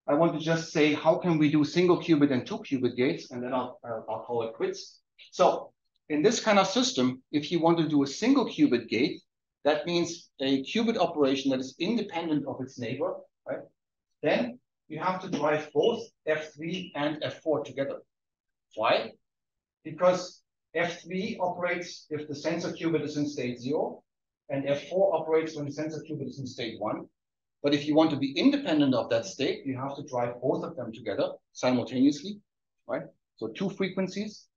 I want to just say, how can we do single qubit and two qubit gates? And then I'll call it quits. So in this kind of system, if you want to do a single qubit gate, that means a qubit operation that is independent of its neighbor, right? Then you have to drive both F3 and F4 together. Why? Because F3 operates if the sensor qubit is in state 0, and F4 operates when the sensor qubit is in state 1. But if you want to be independent of that state, you have to drive both of them together simultaneously, right? So two frequencies.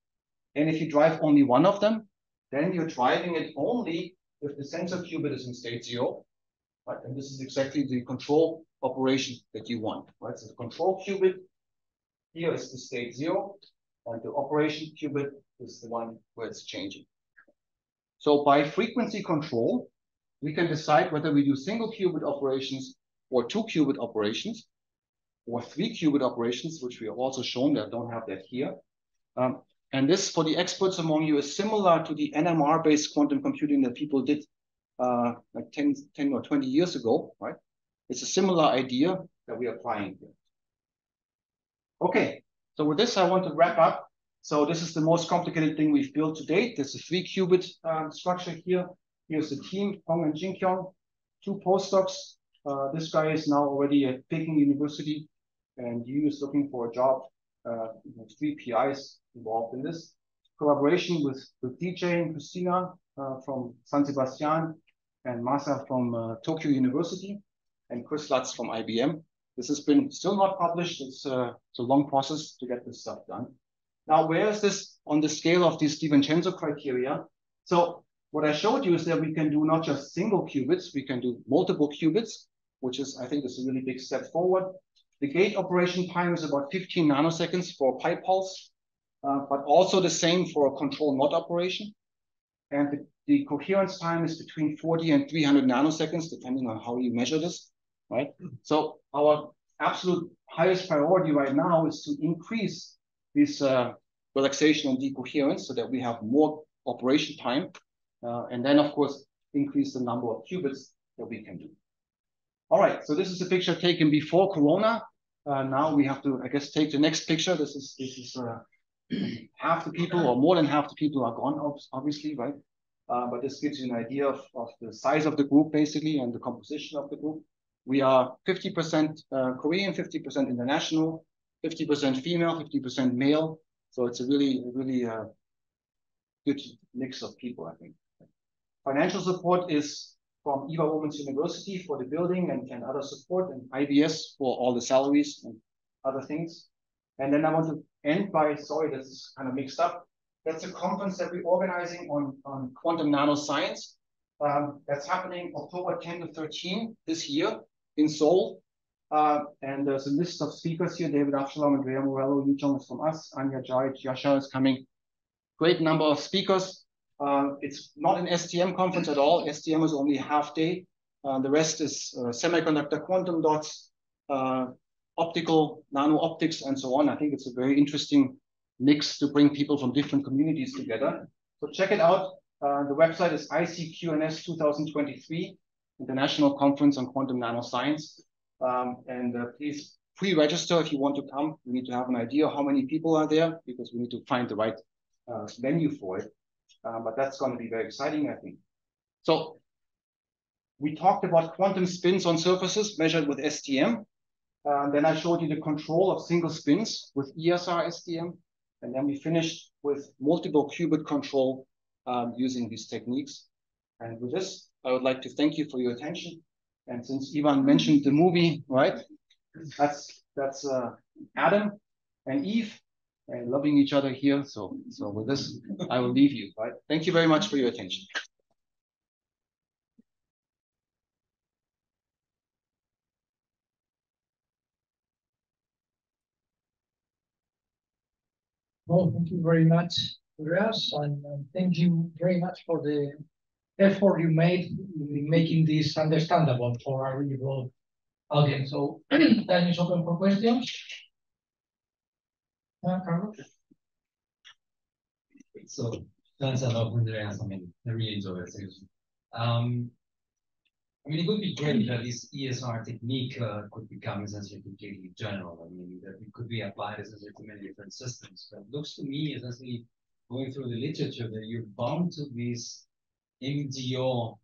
And if you drive only one of them, then you're driving it only if the sensor qubit is in state 0, right? And this is exactly the control operation that you want, right? So the control qubit here is the state 0, and the operation qubit is the one where it's changing. So by frequency control, we can decide whether we do single qubit operations or two qubit operations or three qubit operations, which we have also shown that don't have that here. And this, for the experts among you, is similar to the NMR-based quantum computing that people did like 10 or 20 years ago, right? It's a similar idea that we are applying here. Okay, so with this, I want to wrap up. So this is the most complicated thing we've built to date. There's a 3-qubit structure here. Here's the team, Hong and Jinkyong, 2 postdocs. This guy is now already at Peking University, and Yu is looking for a job. 3 PIs involved in this. Collaboration with DJ and Christina from San Sebastian, and Masa from Tokyo University, and Chris Lutz from IBM. This has been still not published. It's a long process to get this stuff done. Now, where is this on the scale of these DiVincenzo criteria? So what I showed you is that we can do not just single qubits, we can do multiple qubits, which is, I think, is a really big step forward. The gate operation time is about 15 nanoseconds for a pi pulse, but also the same for a control mod operation. And the coherence time is between 40 and 300 nanoseconds, depending on how you measure this, right? So our absolute highest priority right now is to increase this relaxation and decoherence so that we have more operation time. And then, of course, increase the number of qubits that we can do. All right, so this is a picture taken before Corona. Now we have to, I guess, take the next picture. This is half the people, or more than half the people, are gone, obviously, right? But this gives you an idea of the size of the group, basically, and the composition of the group. We are 50% Korean, 50% international, 50% female, 50% male. So it's a really good mix of people, I think. Financial support is from Ewha Women's University for the building and other support, and IBS for all the salaries and other things. And then I want to end by, sorry, this is kind of mixed up. That's a conference that we're organizing on quantum nanoscience. That's happening October 10 to 13 this year in Seoul. And there's a list of speakers here: David Avshalom, Andrea Morello, Yu Jong is from us, Anya Jai, Yasha is coming. Great number of speakers. It's not an STM conference at all. STM is only a half day. The rest is semiconductor quantum dots, optical, nano optics, and so on. I think it's a very interesting mix to bring people from different communities together. So check it out. The website is ICQNS 2023, International Conference on Quantum Nanoscience. Please pre-register if you want to come. We need to have an idea how many people are there, because we need to find the right venue for it. But that's going to be very exciting, I think. So we talked about quantum spins on surfaces measured with STM. Then I showed you the control of single spins with ESR STM. And then we finished with multiple qubit control using these techniques. And with this, I would like to thank you for your attention. And since Ivan mentioned the movie, right? That's Adam and Eve and loving each other here. So with this, I will leave you, right? Thank you very much for your attention. Well, thank you very much, Andreas, and thank you very much for the effort you made in making this understandable for our really broad audience. So, time is open for questions. Carlos? So, thanks a lot, Andreas. I mean, I really enjoy it. I mean, it would be great that this ESR technique could become essentially completely general. I mean, that it could be applied essentially to many different systems. But it looks to me, essentially, going through the literature, that you're bound to this MGO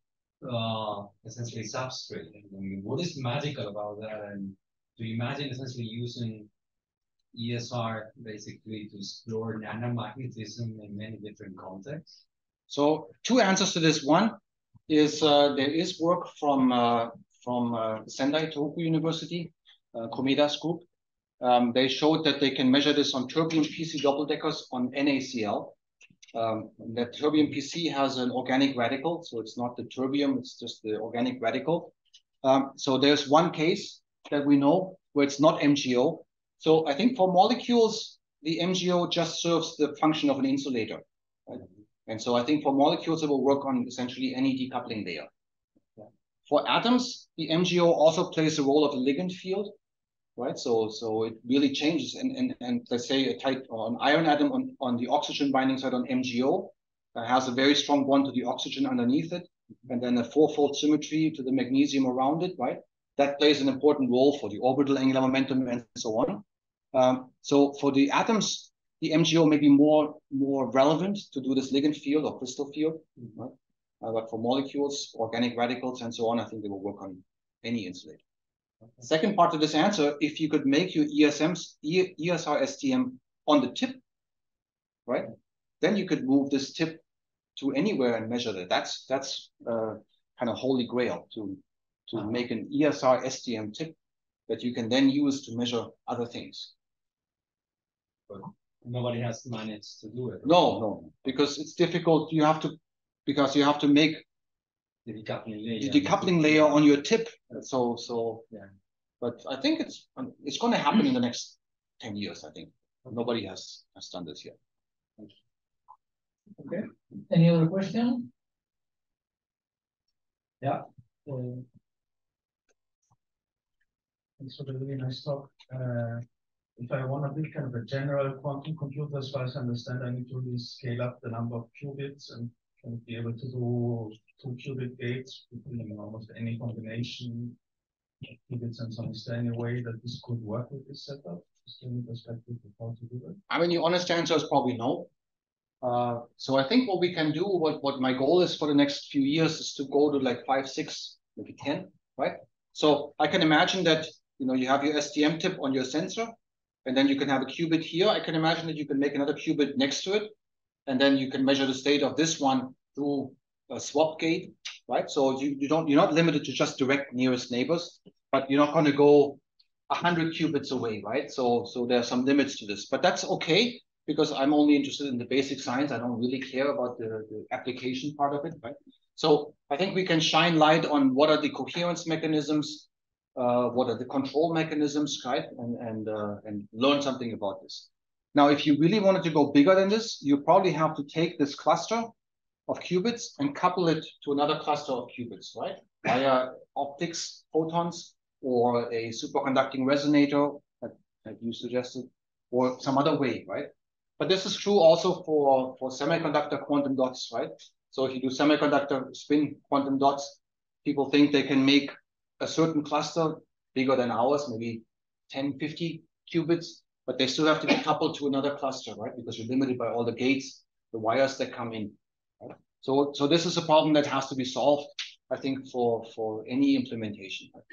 essentially substrate. I mean, what is magical about that? And do you imagine essentially using ESR basically to explore nanomagnetism in many different contexts? So two answers to this. One is there is work from Sendai Tohoku University, Komeda's group. They showed that they can measure this on terbium PC double-deckers on NaCl. That terbium PC has an organic radical, so it's not the terbium, it's just the organic radical. So there's one case that we know where it's not MGO. So I think for molecules, the MGO just serves the function of an insulator. Right? And so I think for molecules, it will work on essentially any decoupling layer. For atoms, the MGO also plays the role of a ligand field, right? So it really changes. And let's say a type or an iron atom on the oxygen binding side on MGO has a very strong bond to the oxygen underneath it, and then a fourfold symmetry to the magnesium around it, right? That plays an important role for the orbital angular momentum and so on. So for the atoms, the MGO may be more relevant to do this ligand field or crystal field, right? But for molecules, organic radicals, and so on, I think they will work on any insulator. Okay. Second part of this answer, if you could make your ESR STM on the tip, right? Then you could move this tip to anywhere and measure that. That's kind of holy grail to make an ESR STM tip that you can then use to measure other things. But nobody has managed to do it. No, because it's difficult. You have to make the decoupling layer on your tip. So yeah. But I think it's going to happen in the next 10 years. I think nobody has done this yet. Okay. Any other question? Yeah. It's a really nice talk. If I want to build kind of a general quantum computer, as far as I understand, I need to really scale up the number of qubits and be able to do 2-qubit gates between almost any combination of qubits and so on. Is there any way that this could work with this setup? Is there any perspective of how to do that? I mean, the honest answer is probably no. So I think what we can do, what my goal is for the next few years, is to go to like 5, 6, maybe 10, right? So I can imagine that, you have your STM tip on your sensor, and then you can have a qubit here. I can imagine that you can make another qubit next to it, and then you can measure the state of this one through a swap gate, right? So you're not limited to just direct nearest neighbors, but you're not going to go 100 qubits away, right? So there are some limits to this, but that's okay, because I'm only interested in the basic science. I don't really care about the application part of it, right? So I think we can shine light on what are the coherence mechanisms, what are the control mechanisms, right? And learn something about this. Now, if you really wanted to go bigger than this, you probably have to take this cluster of qubits and couple it to another cluster of qubits, right? Via optics, photons, or a superconducting resonator, that you suggested, or some other way, right? But this is true also for semiconductor quantum dots, right? So if you do semiconductor spin quantum dots, people think they can make a certain cluster bigger than ours, maybe 10, 50 qubits, but they still have to be coupled to another cluster, right? Because you're limited by all the gates, the wires that come in. Right? So this is a problem that has to be solved, I think, for any implementation. Right?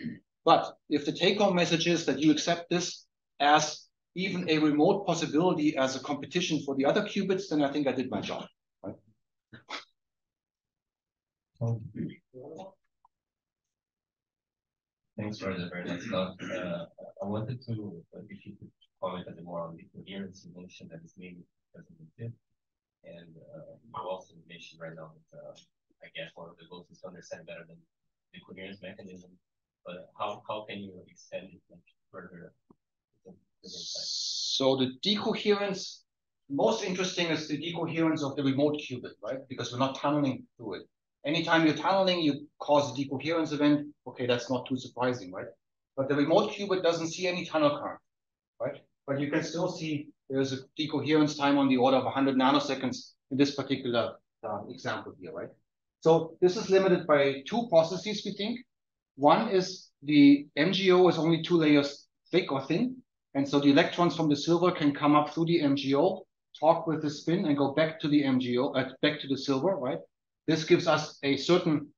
But if the take-home message is that you accept this as even a remote possibility as a competition for the other qubits, then I think I did my job. Right? Thanks for the very nice talk. I wanted to, if you could comment a bit more on the coherence you mentioned that is mainly because of the tip. And you also mentioned right now that I guess one of the goals is to understand better the coherence mechanism. But how can you extend it much further? So the decoherence, most interesting is the decoherence of the remote qubit, right? Because we're not tunneling through it. Anytime you're tunneling, you cause a decoherence event. Okay, that's not too surprising, right? But the remote qubit doesn't see any tunnel current, right? But you can still see there's a decoherence time on the order of 100 nanoseconds in this particular example here, right? So this is limited by two processes, we think. One is the MGO is only 2 layers thick or thin. And so the electrons from the silver can come up through the MGO, talk with the spin, and go back to the MGO, back to the silver, right? This gives us a certain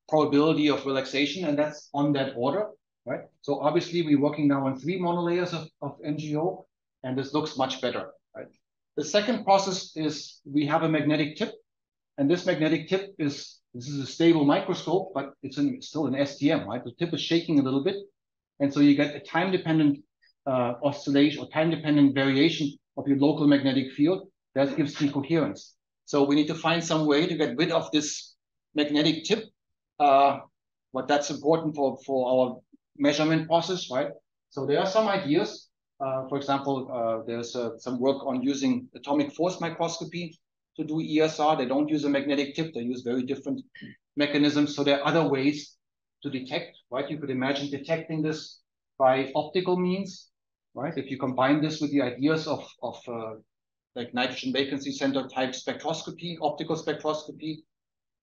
probability of relaxation, and that's on that order, right? So obviously we're working now on 3 monolayers of MGO, and this looks much better, right? The second process is we have a magnetic tip, and this magnetic tip this is a stable microscope, but it's still an STM, right? The tip is shaking a little bit, and so you get a time-dependent oscillation or time-dependent variation of your local magnetic field that gives decoherence. So we need to find some way to get rid of this magnetic tip, but that's important for our measurement process, right? So there are some ideas. For example, there's some work on using atomic force microscopy to do ESR. They don't use a magnetic tip. They use very different mechanisms. So there are other ways to detect, right? You could imagine detecting this by optical means, right? If you combine this with the ideas of like nitrogen vacancy center type spectroscopy, optical spectroscopy,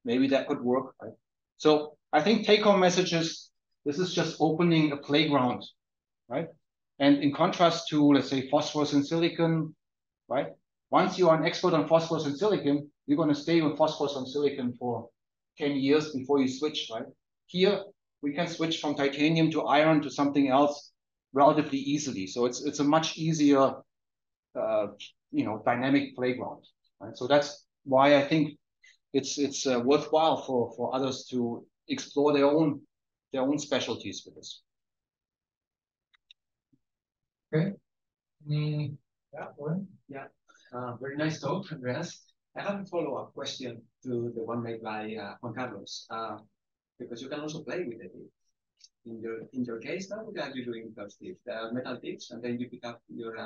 maybe that could work, right? So I think take-home messages, this is just opening a playground, right? And in contrast to, let's say, phosphorus and silicon, right? Once you are an expert on phosphorus and silicon, you're going to stay on phosphorus and silicon for 10 years before you switch, right? Here, we can switch from titanium to iron to something else relatively easily. So it's a much easier dynamic playground, right? So that's why I think it's worthwhile for others to explore their own specialties with this. Okay. Very nice talk, Andreas. I have a follow-up question to the one made by Juan Carlos, because you can also play with it. In your case now, what are you doing with those tips? They are metal tips, and then you pick up your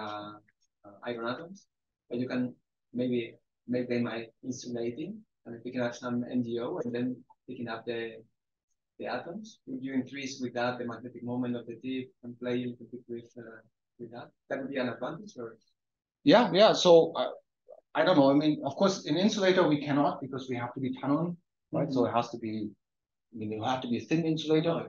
iron atoms, but you can maybe make them insulating and picking up some MgO and then picking up the atoms. Would you increase with that the magnetic moment of the tip and play a little bit with that? That would be an advantage, or? Yeah. So I don't know. I mean, of course, in insulator we cannot because we have to be tunneling, right? So it has to be. I mean, it'll have to be a thin insulator,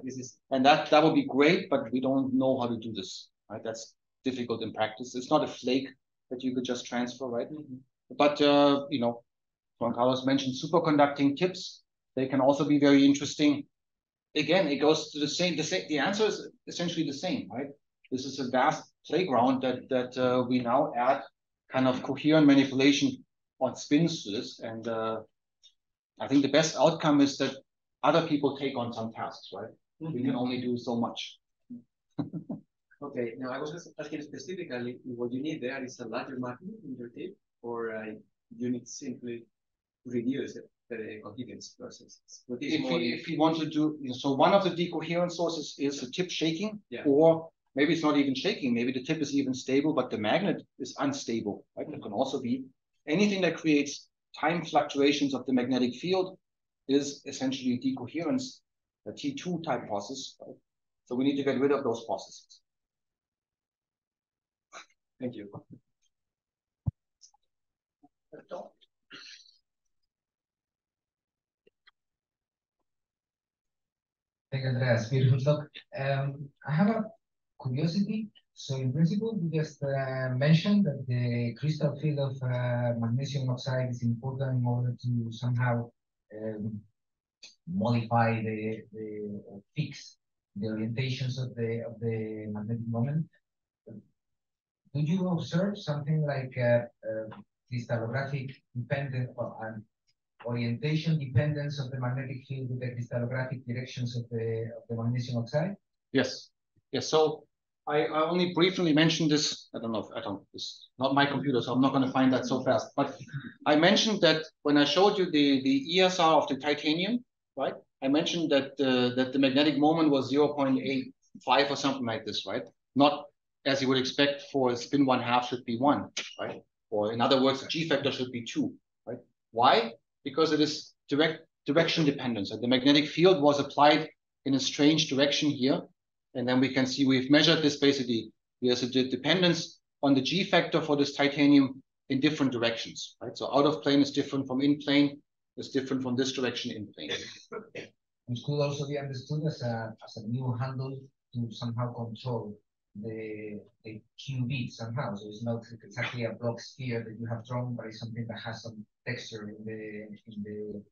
and that would be great, but we don't know how to do this, right? That's difficult in practice. It's not a flake that you could just transfer, right? But Juan Carlos mentioned superconducting tips. They can also be very interesting. Again, it goes to the same. The answer is essentially the same, right? This is a vast playground that we now add kind of coherent manipulation on spins to this, and I think the best outcome is that other people take on some tasks, right? We can only do so much. Okay, now I was just asking specifically, what you need there is a larger magnet in your tip, or you need simply reduce the coherence processes. If we want to do, so one of the decoherence sources is the tip shaking, yeah. Or maybe it's not even shaking, maybe the tip is even stable, but the magnet is unstable, right? It can also be anything that creates time fluctuations of the magnetic field is essentially a decoherence, a T2 type process, right? So we need to get rid of those processes. Thank you. Thank you, Andreas. Beautiful talk. I have a curiosity. So in principle, you just mentioned that the crystal field of magnesium oxide is important in order to somehow modify or fix the orientations of the magnetic moment. Do you observe something like crystallographic dependent or orientation dependence of the magnetic field with the crystallographic directions of the magnesium oxide? Yes. Yes. So I only briefly mentioned this. I don't know. It's not my computer, so I'm not going to find that so fast. But I mentioned that when I showed you the ESR of the titanium, right? I mentioned that the magnetic moment was 0.85 or something like this, right? Not as you would expect for a spin 1/2 should be 1, right? Or in other words, the G factor should be 2, right? Why? Because it is direction dependent. So the magnetic field was applied in a strange direction here. And then we can see we've measured this basically. There's a dependence on the G factor for this titanium in different directions, right? So out of plane is different from in plane, is different from this direction in plane. It could also be understood as a new handle to somehow control the QB somehow. So it's not exactly a block sphere that you have drawn, but it's something that has some texture in the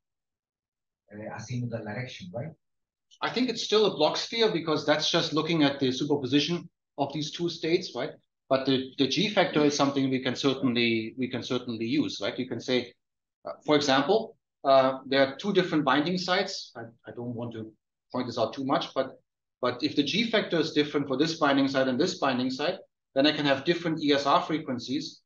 azimuthal direction, right? I think it's still a block sphere because that's just looking at the superposition of these two states, right? But the G factor is something we can certainly use, right? You can say, for example, there are two different binding sites. I don't want to point this out too much, but if the G factor is different for this binding site and this binding site, then I can have different ESR frequencies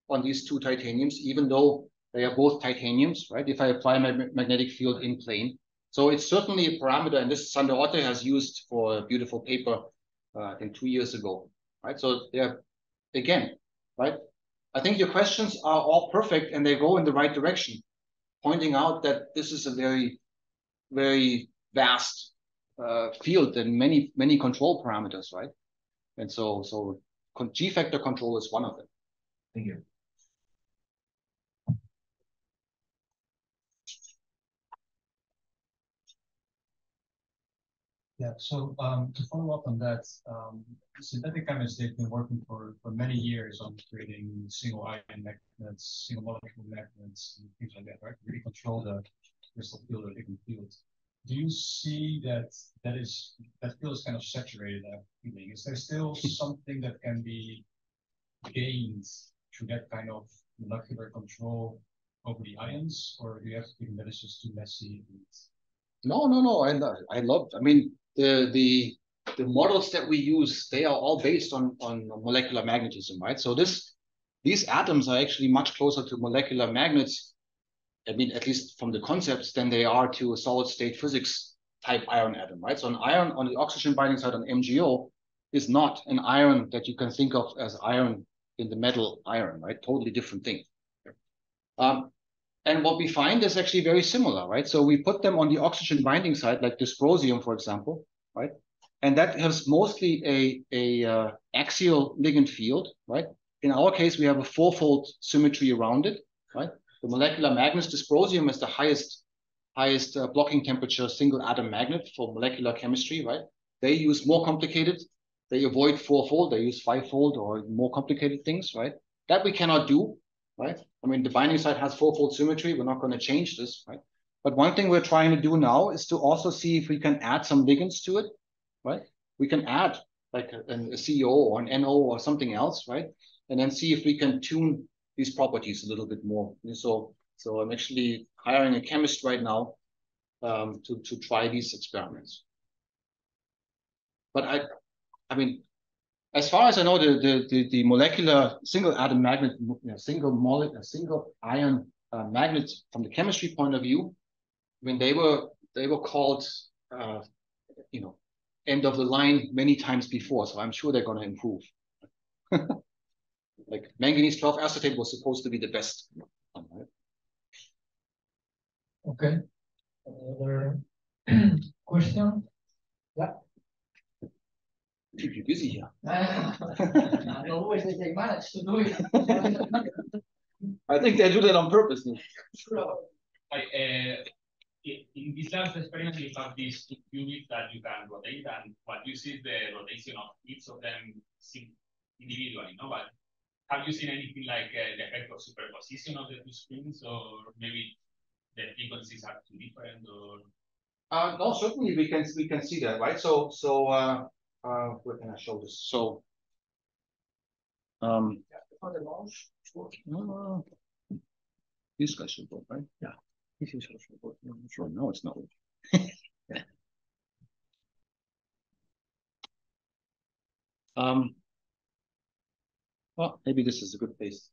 on these two titaniums, even though they are both titaniums, right? If I apply my magnetic field in plane. So it's certainly a parameter, and this Sander Otte has used for a beautiful paper, I think 2 years ago, right? So they're, again, right? I think your questions are all perfect and they go in the right direction, pointing out that this is a very, very vast field and many control parameters, right? And so G factor control is one of them. Thank you. Yeah, so to follow up on that, synthetic chemists, they've been working for many years on creating single ion magnets, single molecule magnets, and things like that, right? Really control the crystal field or different fields. Do you see that field is kind of saturated, that feeling? Is there still something that can be gained through that kind of molecular control over the ions, or do you have to think that it's just too messy? No. I love. I mean, the models that we use, they are all based on molecular magnetism, right? So these atoms are actually much closer to molecular magnets. I mean, at least from the concepts, than they are to a solid state physics type iron atom, right? So an iron on the oxygen binding side on MgO is not an iron that you can think of as iron in the metal iron, right? Totally different thing. And what we find is actually very similar, right? So we put them on the oxygen binding side, like dysprosium, for example, right? And that has mostly a axial ligand field, right? In our case, we have a fourfold symmetry around it, right? The molecular magnets, dysprosium is the highest blocking temperature single atom magnet for molecular chemistry, right? They use more complicated, they avoid fourfold, they use fivefold or more complicated things, right? That we cannot do, right? I mean, the binding site has fourfold symmetry. We're not going to change this, right? But one thing we're trying to do now is to also see if we can add some ligands to it, right? We can add like a CO or an NO or something else, right? And then see if we can tune these properties a little bit more. So I'm actually hiring a chemist right now to try these experiments. But I mean, as far as I know, the molecular single atom magnet, single ion magnets from the chemistry point of view, I mean, they were called, you know, end of the line many times before. So I'm sure they're going to improve. Like manganese 12 acetate was supposed to be the best. Okay. Another question? Yeah. Keep you busy here. And always they manage to do it. I think they do that on purpose. In this last experiment, you have these two qubits that you can rotate, and what you see is the rotation of each of them individually, no? But have you seen anything like the effect of superposition of the two screens, or maybe the frequencies are too different, or? No, certainly we can see that, right? So where can I show this? So this guy should work, right? Yeah, this is should work. I'm sure. No, it's not working. Well, maybe this is a good place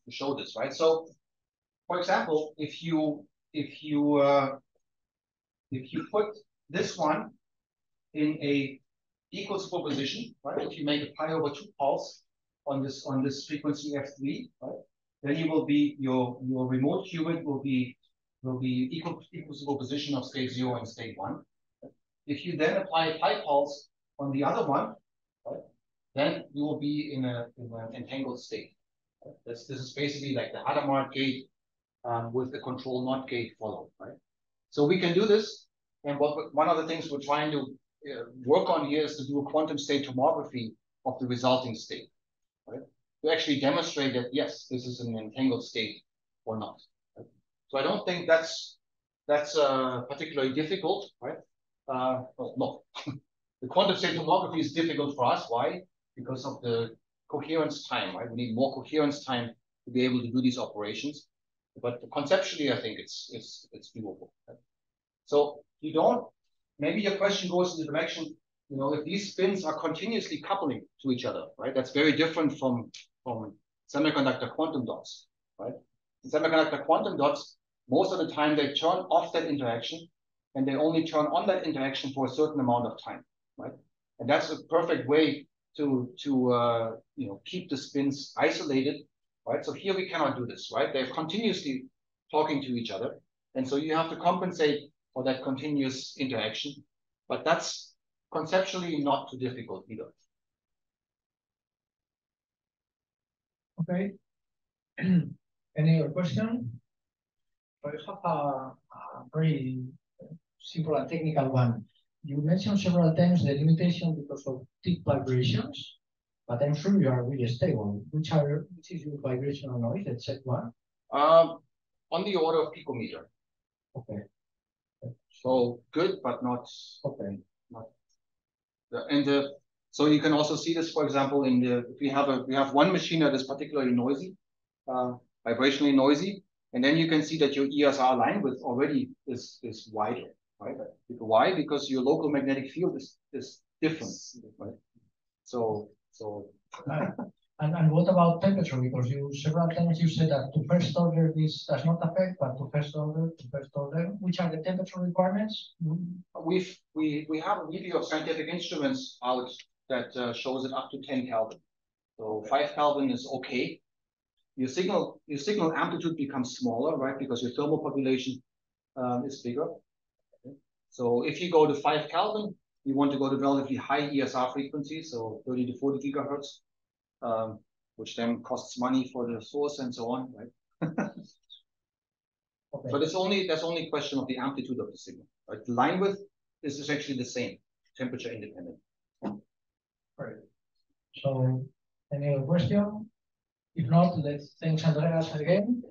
to show this, right? So, for example, if you put this one in a equal superposition, right? If you make a pi over 2 pulse on this frequency f3, right? Then you will be your remote qubit will be equal superposition of state 0 and state 1. If you then apply a pi pulse on the other one, right? Then you will be in an entangled state. Right? This is basically like the Hadamard gate with the control NOT gate followed, right? So we can do this, and one of the things we're trying to work on here is to do a quantum state tomography of the resulting state, right? To actually demonstrate that yes, this is an entangled state or not. Right? So I don't think that's particularly difficult, right? Well, no, the quantum state tomography is difficult for us. Why? Because of the coherence time, right? We need more coherence time to be able to do these operations. But conceptually, I think it's doable. Right? So you don't. Maybe your question goes in the direction, you know, if these spins are continuously coupling to each other, right? That's very different from semiconductor quantum dots, right? In semiconductor quantum dots, most of the time they turn off that interaction, and they only turn on that interaction for a certain amount of time, right? And that's a perfect way to you know, keep the spins isolated, right? So here we cannot do this, right? They're continuously talking to each other, and so you have to compensate for that continuous interaction, but that's conceptually not too difficult either. Okay. Any other question? I have a very simple and technical one. You mentioned several times the limitation because of tick vibrations, but I'm sure you are really stable. Which is your vibrational noise? Let's check one. On the order of picometer. Okay. So good, but not okay. Not. And so you can also see this, for example, in the we have one machine that is particularly noisy, vibrationally noisy, and then you can see that your ESR line width already is wider, right? Why? Because your local magnetic field is different, right? So. And what about temperature? Because you several times you said that to first order this does not affect, but to first order, which are the temperature requirements? We have a review of scientific instruments out that shows it up to 10 Kelvin. So 5 Kelvin is okay. Your signal amplitude becomes smaller, right? Because your thermal population is bigger. Okay. So if you go to 5 Kelvin, you want to go to relatively high ESR frequencies, so 30 to 40 gigahertz. Which then costs money for the source and so on, right? Okay. So that's only a question of the amplitude of the signal, right? The line width is essentially the same, temperature independent. Right. So, any other question? If not, let's thank Andreas again.